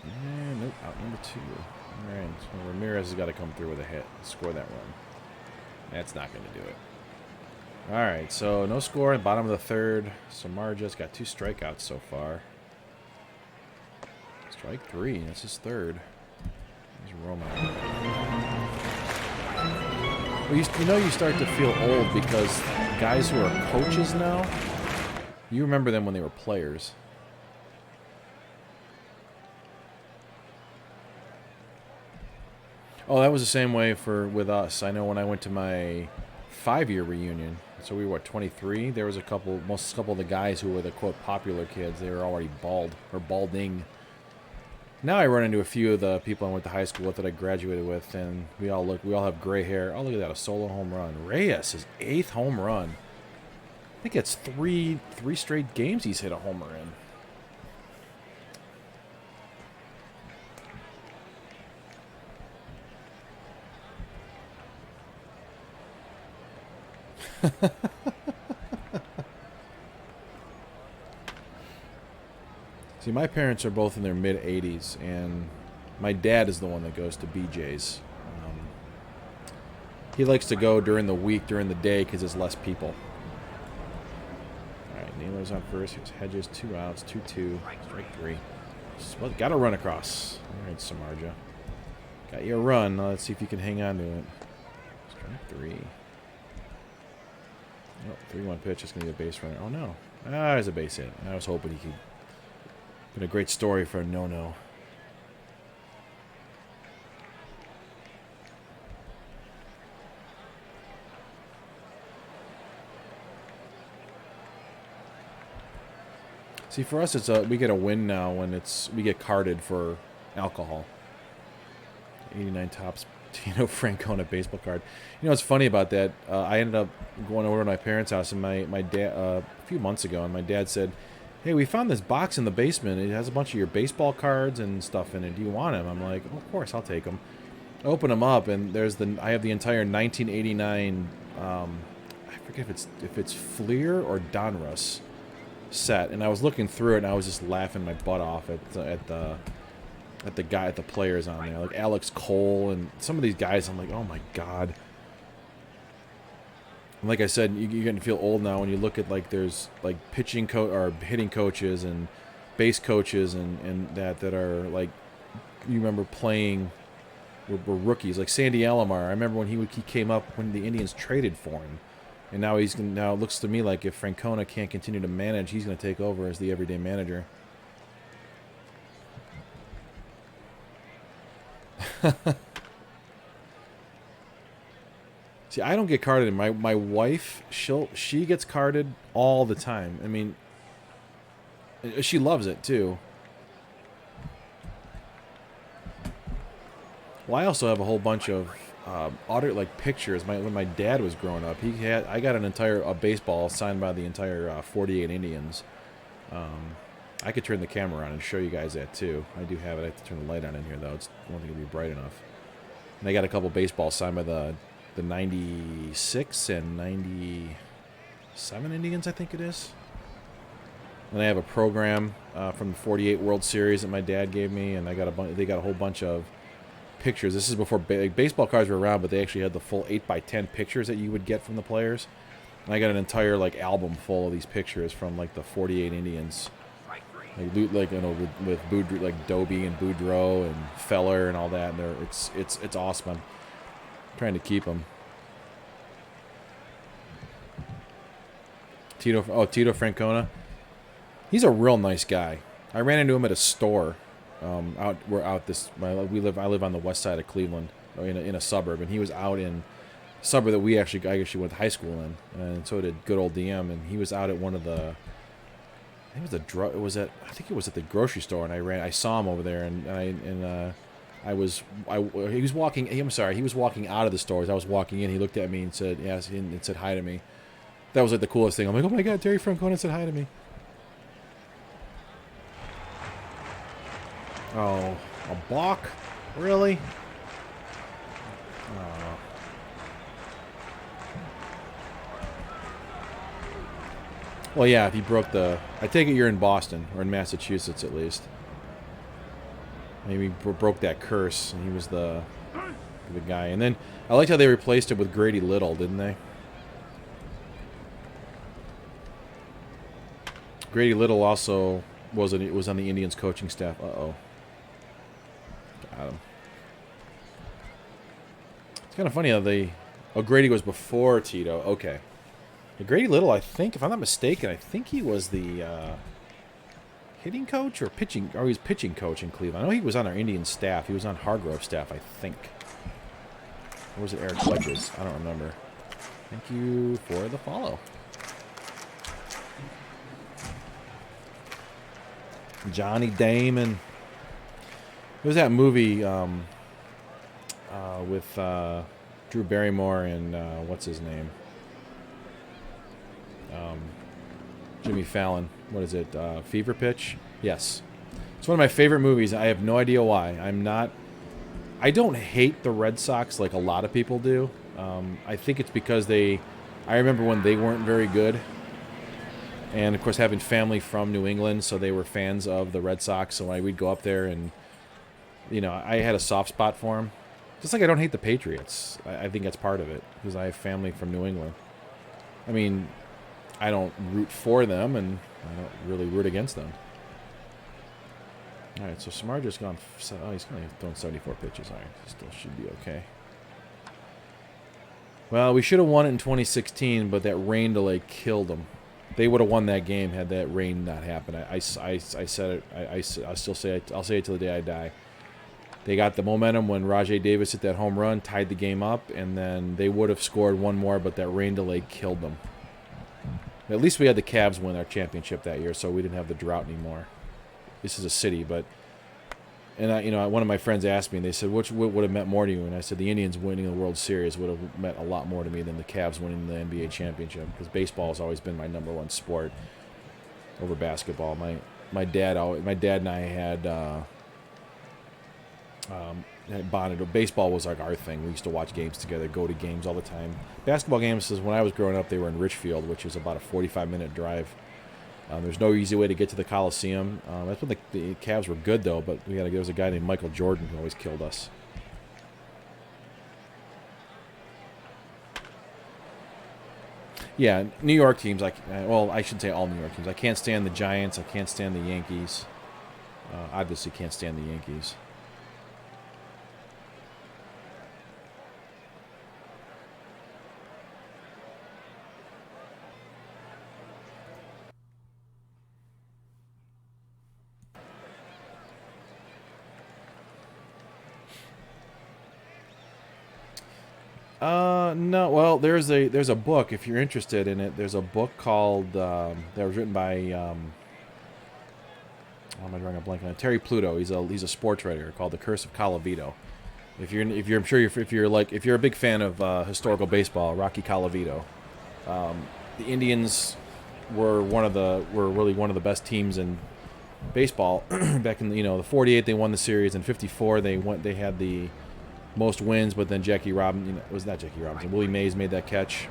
And nope, out number 2. All right, so Ramirez has got to come through with a hit and score that run. That's not going to do it. All right, so no score. Bottom of the 3rd. Samardzija's got 2 strikeouts so far. Strike 3. That's his 3rd. There's Roman. Well, you start to feel old because guys who are coaches now, you remember them when they were players. Oh, that was the same way with us. I know when I went to my 5-year reunion, so we were, 23? There was a couple of the guys who were the, quote, popular kids. They were already bald, or balding. Now I run into a few of the people I went to high school with that I graduated with, and we all have gray hair. Oh, look at that, a solo home run. Reyes, his 8th home run. I think it's three straight games he's hit a homer in. See, my parents are both in their mid-80s, and my dad is the one that goes to BJ's. He likes to go during the week, during the day, because there's less people. All right, Naylor's on first. Here's Hedges, 2 outs, 2-2, strike 3. Well, got to run across. All right, Samardzija. Got you a run. Now let's see if you can hang on to it. Strike 3. Oh, 3-1 pitch. It's going to be a base runner. Oh, no. There's a base hit. I was hoping he could. Been a great story for a no-no. See, for us, we get a win now when we get carded for alcohol. 89 Topps Tino Francona baseball card. You know what's funny about that? I ended up going over to my parents' house and my dad a few months ago, and my dad said, "Hey, we found this box in the basement. It has a bunch of your baseball cards and stuff in it. Do you want them?" I'm like, "Oh, of course, I'll take them." I open them up, and I have the entire 1989. I forget if it's Fleer or Donruss set, and I was looking through it, and I was just laughing my butt off at the players on there, like Alex Cole and some of these guys. I'm like, oh my god. And like I said, you're getting to feel old now when you look at, like, there's like pitching or hitting coaches and base coaches and that are like, you remember playing were rookies, like Sandy Alomar. I remember when he came up when the Indians traded for him, and now it looks to me like if Francona can't continue to manage, he's going to take over as the everyday manager. See, I don't get carded. My wife, she gets carded all the time. I mean, she loves it too. Well, I also have a whole bunch of pictures. When my dad was growing up, I got a baseball signed by the entire 48 Indians. I could turn the camera on and show you guys that too. I do have it. I have to turn the light on in here though. I don't think it'll be bright enough. And I got a couple baseballs signed by the 96 and 97 Indians, I think it is. And I have a program from the 48 World Series that my dad gave me, and they got a whole bunch of pictures. This is before baseball cards were around, but they actually had the full 8x10 pictures that you would get from the players. And I got an entire like album full of these pictures from like the '48 Indians, like you know with like Doby and Boudreaux and Feller and all that. And it's awesome. I'm trying to keep them. Tito Francona. He's a real nice guy. I ran into him at a store. I live on the west side of Cleveland, in a suburb, and he was out in a suburb that I actually went to high school in, and so did good old DM. And he was out at one of the, I think it was at the grocery store, and I saw him over there, he was walking. I'm sorry, he was walking out of the store. As I was walking in, he looked at me and said hi to me. That was like the coolest thing. I'm like, oh my God, Terry Francona said hi to me. Oh, a balk? Really? Oh. Well, yeah, if he broke the... I take it you're in Boston, or in Massachusetts at least. Maybe he broke that curse, and he was the guy. And then, I liked how they replaced it with Grady Little, didn't they? Grady Little also was on the Indians coaching staff. Uh-oh. Got him. It's kind of funny how Grady was before Tito. Okay. Grady Little, I think, if I'm not mistaken, I think he was the hitting coach or pitching, or he was pitching coach in Cleveland. I know he was on our Indian staff. He was on Hargrove's staff, I think. Or was it Eric Wedges? I don't remember. Thank you for the follow. Johnny Damon. It was that movie with Drew Barrymore and what's his name? Jimmy Fallon. What is it? Fever Pitch? Yes. It's one of my favorite movies. I have no idea why. I don't hate the Red Sox like a lot of people do. I think it's because I remember when they weren't very good. And, of course, having family from New England, so they were fans of the Red Sox. So we'd go up there and, I had a soft spot for them. Just like I don't hate the Patriots. I think that's part of it, because I have family from New England. I mean, I don't root for them, and I don't really root against them. All right, so Samardzija's gone. Oh, he's only thrown 74 pitches. All right, still should be okay. Well, we should have won it in 2016, but that rain delay killed them. They would have won that game had that rain not happened. I said it. I'll still say it. I'll say it till the day I die. They got the momentum when Rajai Davis hit that home run, tied the game up, and then they would have scored one more, but that rain delay killed them. At least we had the Cavs win our championship that year, so we didn't have the drought anymore. This is a city, but... And one of my friends asked me, and they said, what would have meant more to you? And I said, the Indians winning the World Series would have meant a lot more to me than the Cavs winning the NBA championship, because baseball has always been my number one sport over basketball. My dad and I had bonded. Baseball was like our thing. We used to watch games together, go to games all the time. Basketball games, when I was growing up, they were in Richfield, which is about a 45-minute drive. There's no easy way to get to the Coliseum. That's when the Cavs were good, though, but there was a guy named Michael Jordan who always killed us. Yeah, New York teams, I should say all New York teams. I can't stand the Giants. I can't stand the Yankees. Obviously can't stand the Yankees. No. Well, there's a book if you're interested in it. There's a book called that was written by why am I drawing a blank on it? Terry Pluto. He's a sports writer, called The Curse of Colavito. If you're a big fan of historical baseball, Rocky Colavito. The Indians were really one of the best teams in baseball back in the 48. They won the series. In 54 they had the most wins, but then Jackie Robinson, it was not Jackie Robinson, Willie Mays made that catch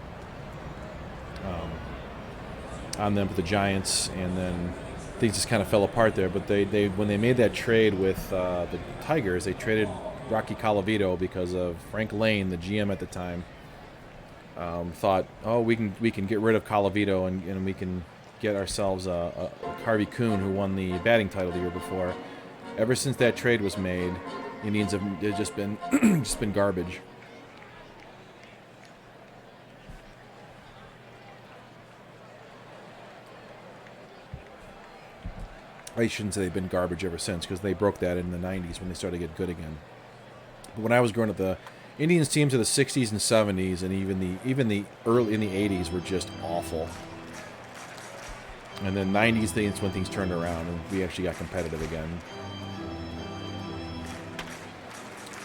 on them for the Giants, and then things just kind of fell apart there. But they when they made that trade with the Tigers, they traded Rocky Colavito because of Frank Lane, the GM at the time, thought, oh, we can get rid of Colavito and we can get ourselves a Harvey Kuhn, who won the batting title the year before. Ever since that trade was made, Indians have just been just been garbage. I shouldn't say they've been garbage ever since, because they broke that in the 90s when they started to get good again. But when I was growing up, the Indians teams of the 60s and 70s and even the early in the 80s were just awful. And then 90s, that's when things turned around and we actually got competitive again.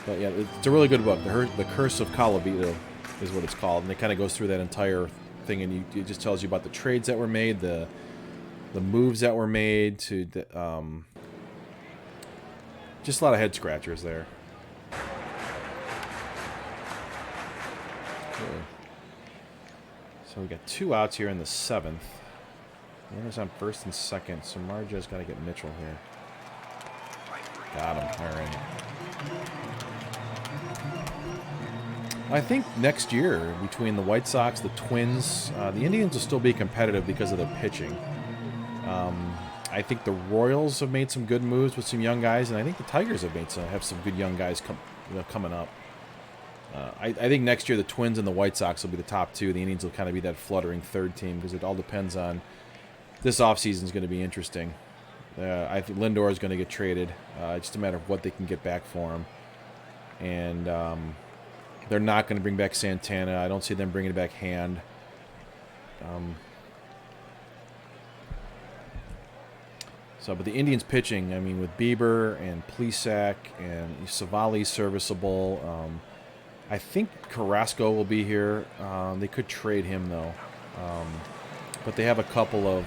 But yeah, it's a really good book. The Curse of Colavito is what it's called, and it kind of goes through that entire thing, and it just tells you about the trades that were made, the moves that were made, to just a lot of head scratchers there. Okay. So we got 2 outs here in the 7th. Runners on first and second, so Marja's got to get Mitchell here. Got him. All right. I think next year, between the White Sox, the Twins, the Indians will still be competitive because of their pitching. I think the Royals have made some good moves with some young guys, and I think the Tigers have some good young guys coming up. I think next year the Twins and the White Sox will be the top 2. The Indians will kind of be that fluttering third team, because it all depends on this offseason is going to be interesting. I think Lindor is going to get traded. It's just a matter of what they can get back for him. And they're not going to bring back Santana. I don't see them bringing back Hand. But the Indians pitching, I mean, with Bieber and Plesac and Savali serviceable. I think Carrasco will be here. They could trade him, though. But they have a couple of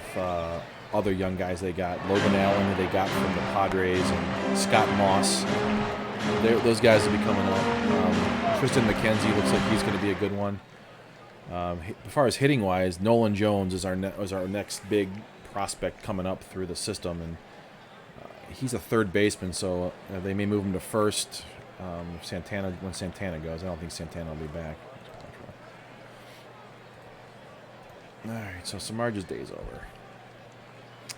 other young guys they got. Logan Allen, who they got from the Padres, and Scott Moss. Those guys will be coming up. Tristan McKenzie looks like he's going to be a good one. As far as hitting-wise, Nolan Jones is our next big prospect coming up through the system, and he's a third baseman, so they may move him to first. When Santana goes, I don't think Santana will be back. All right, so Samardzich's day's over.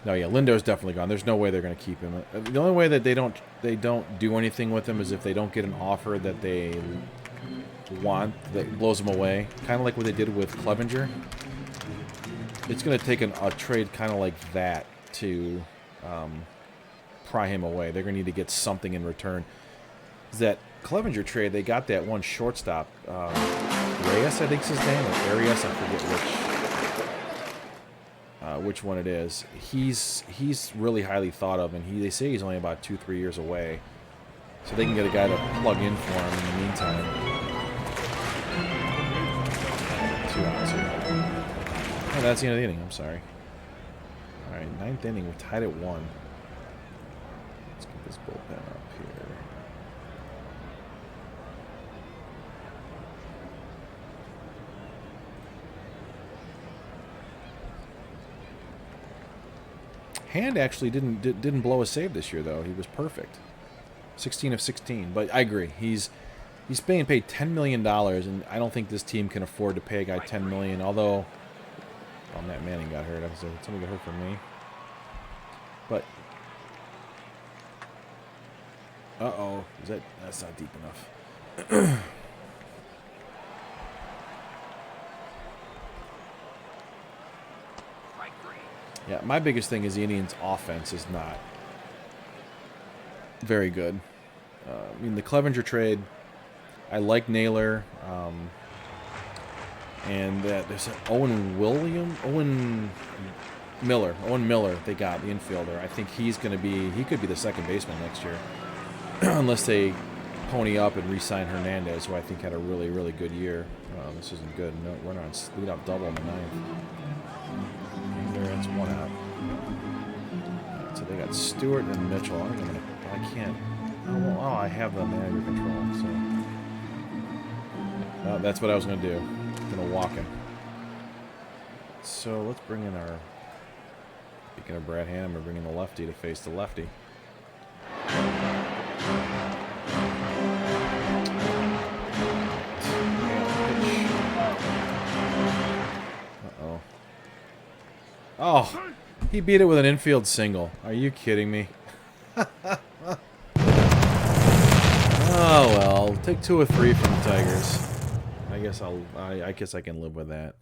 No, yeah, Lindor's definitely gone. There's no way they're going to keep him. The only way that they don't do anything with him is if they don't get an offer that they want that blows them away, kind of like what they did with Clevenger. It's going to take a trade kind of like that to pry him away. They're going to need to get something in return. That Clevenger trade, they got that one shortstop, Reyes, I think's his name, or Arias, I forget which one it is. He's really highly thought of, and they say he's only about 2-3 years away, so they can get a guy to plug in for him in the meantime. 2 outs here. Oh, that's the end of the inning. I'm sorry. All right, 9th inning. We're tied at 1. Let's get this bullpen up here. Hand actually didn't blow a save this year, though. He was perfect. 16 of 16. But I agree. He's being paid $10 million, and I don't think this team can afford to pay a guy $10 million. Although, well, Matt Manning got hurt. Somebody got hurt from me. But uh-oh, that's not deep enough. Yeah, my biggest thing is the Indians' offense is not very good. I mean, the Clevenger trade, I like Naylor, and there's Owen Miller, they got, the infielder. I think he could be the second baseman next year, unless they pony up and re-sign Hernandez, who I think had a really, really good year. This isn't good. No, runner on lead-off double in the 9th. That's 1 out. So they got Stewart and Mitchell. I can't. Oh, I have them under control. So that's what I was going to do. I'm going to walk him. So let's bring in our. Speaking of Brad Hand, we're bringing the lefty to face the lefty. Oh, he beat it with an infield single. Are you kidding me? Oh well, take 2 or 3 from the Tigers. I guess I can live with that.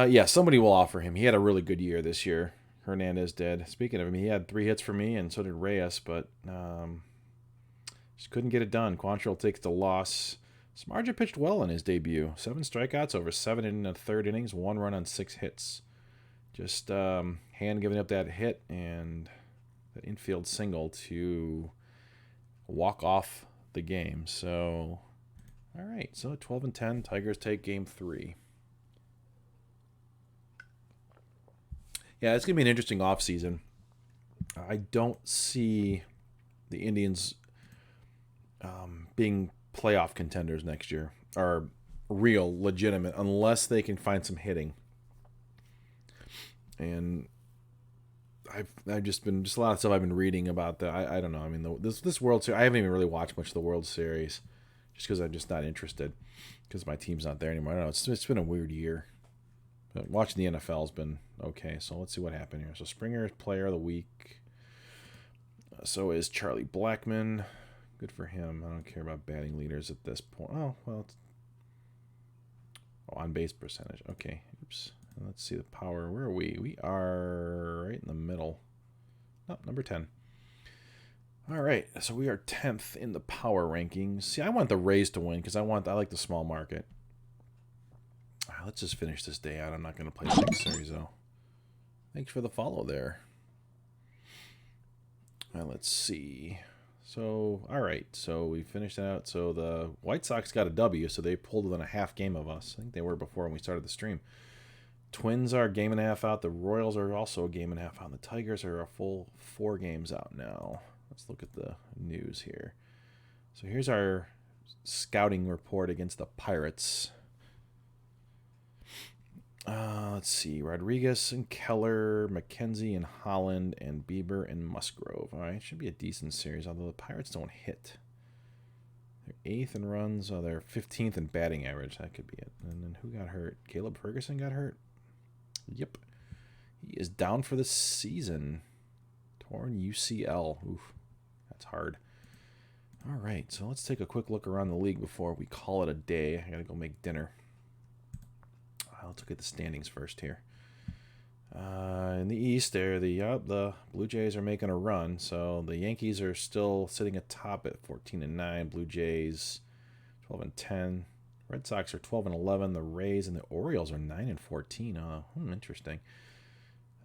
Yeah, somebody will offer him. He had a really good year this year. Hernandez did. Speaking of him, he had 3 hits for me, and so did Reyes, but just couldn't get it done. Quantrill takes the loss. Samardzija pitched well in his debut. 7 strikeouts over 7 in the third innings, 1 run on 6 hits. Just hand giving up that hit and that infield single to walk off the game. So, all right. So 12-10, Tigers take game 3. Yeah, it's going to be an interesting offseason. I don't see the Indians being playoff contenders next year, or real, legitimate, unless they can find some hitting. And I've just a lot of stuff I've been reading about that. I don't know. I mean, this World Series, I haven't even really watched much of the World Series, just because I'm just not interested, because my team's not there anymore. I don't know. It's been a weird year. But watching the NFL has been okay. So let's see what happened here. So Springer is Player of the Week. So is Charlie Blackmon. Good for him. I don't care about batting leaders at this point. Oh, well. On base percentage. Okay. Oops. Let's see the power. Where are we? We are right in the middle. Oh, number 10. All right. So we are 10th in the power rankings. See, I want the Rays to win because I like the small market. All right, let's just finish this day out. I'm not going to play the next series, though. Thanks for the follow there. Let's see. So, all right. So we finished that out. So the White Sox got a W, so they pulled within a half game of us. I think they were before when we started the stream. Twins are a game and a half out. The Royals are also a game and a half out. And the Tigers are a full 4 games out now. Let's look at the news here. So here's our scouting report against the Pirates. Let's see. Rodriguez and Keller, McKenzie and Holland, and Bieber and Musgrove. All right, should be a decent series, although the Pirates don't hit. They're 8th in runs. Oh, they're 15th in batting average. That could be it. And then who got hurt? Caleb Ferguson got hurt? Yep. He is down for the season. Torn UCL. Oof, that's hard. All right, so let's take a quick look around the league before we call it a day. I got to go make dinner. Let's look at the standings first here. In the East, the Blue Jays are making a run. So the Yankees are still sitting atop at 14-9. Blue Jays 12-10. Red Sox are 12-11. The Rays and the Orioles are 9-14. Interesting.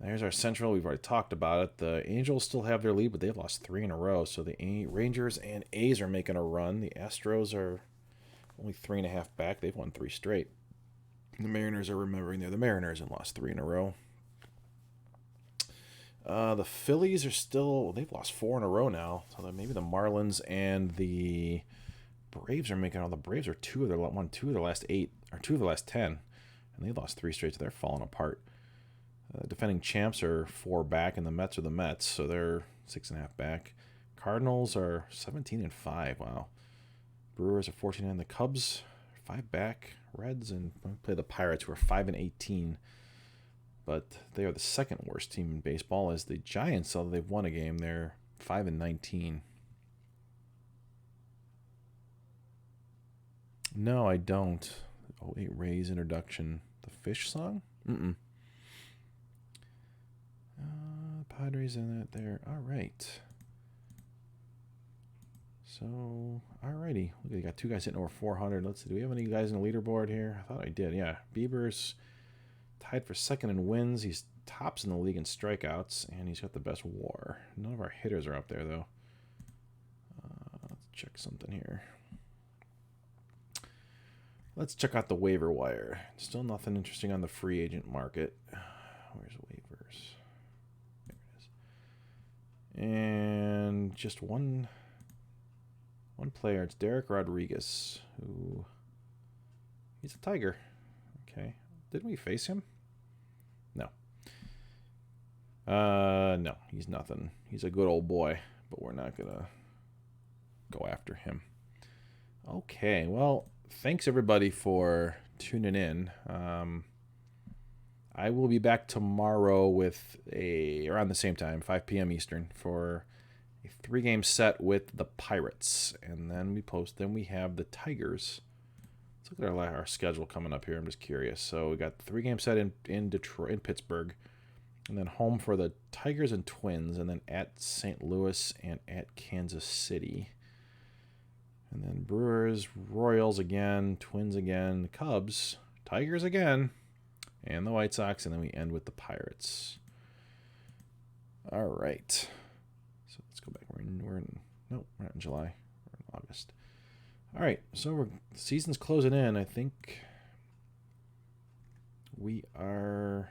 There's our Central. We've already talked about it. The Angels still have their lead, but they've lost 3 in a row. So the Rangers and A's are making a run. The Astros are only 3.5 back. They've won 3 straight. The Mariners are remembering they're the Mariners and lost 3 in a row. The Phillies are they've lost 4 in a row now. So maybe the Marlins and the Braves are making the Braves are 2 of their last 8 or 2 of their last 10, and they lost 3 straight, so they're falling apart. Defending champs are 4 back, and the Mets are the Mets, so they're 6.5 back. Cardinals are 17-5. Wow. Brewers are 14-9. The Cubs 5 back. Reds and play the Pirates, who are 5-18, but they are the second worst team in baseball. As the Giants, although they've won a game, they're 5-19. No, I don't. 08 Rays introduction. The Fish song? Padres in that there. All right. So, alrighty. Look, we got 2 guys hitting over 400. Let's see. Do we have any guys in the leaderboard here? I thought I did. Yeah. Bieber's tied for 2nd in wins. He's tops in the league in strikeouts, and he's got the best WAR. None of our hitters are up there, though. Let's check something here. Let's check out the waiver wire. Still nothing interesting on the free agent market. Where's waivers? There it is. And just one player. It's Derek Rodriguez, who he's a Tiger. Okay. Didn't we face him? No. No, he's nothing. He's a good old boy, but we're not going to go after him. Okay, well, thanks everybody for tuning in. I will be back tomorrow with around the same time, 5 p.m. Eastern, for a 3-game set with the Pirates, and then we have the Tigers. Let's look at our schedule coming up here. I'm just curious. So we got the 3-game set in Detroit, in Pittsburgh, and then home for the Tigers and Twins, and then at St. Louis and at Kansas City. And then Brewers, Royals again, Twins again, Cubs, Tigers again, and the White Sox, and then we end with the Pirates. All right. So let's go back. We're not in July. We're in August. All right. So the season's closing in. I think we are.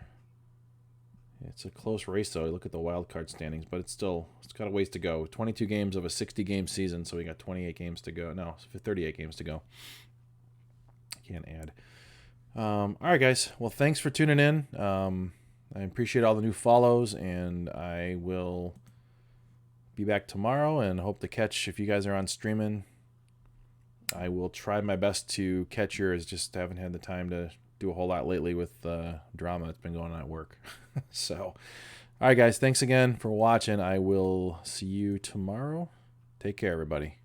It's a close race, though. Look at the wild card standings, but it's got a ways to go. 22 games of a 60-game season, so we got 28 games to go. No, 38 games to go. Can't add. All right, guys. Well, thanks for tuning in. I appreciate all the new follows, and I will be back tomorrow and hope to catch, if you guys are on streaming, I will try my best to catch yours. Just haven't had the time to do a whole lot lately with drama that's been going on at work. So, all right, guys, thanks again for watching. I will see you tomorrow. Take care, everybody.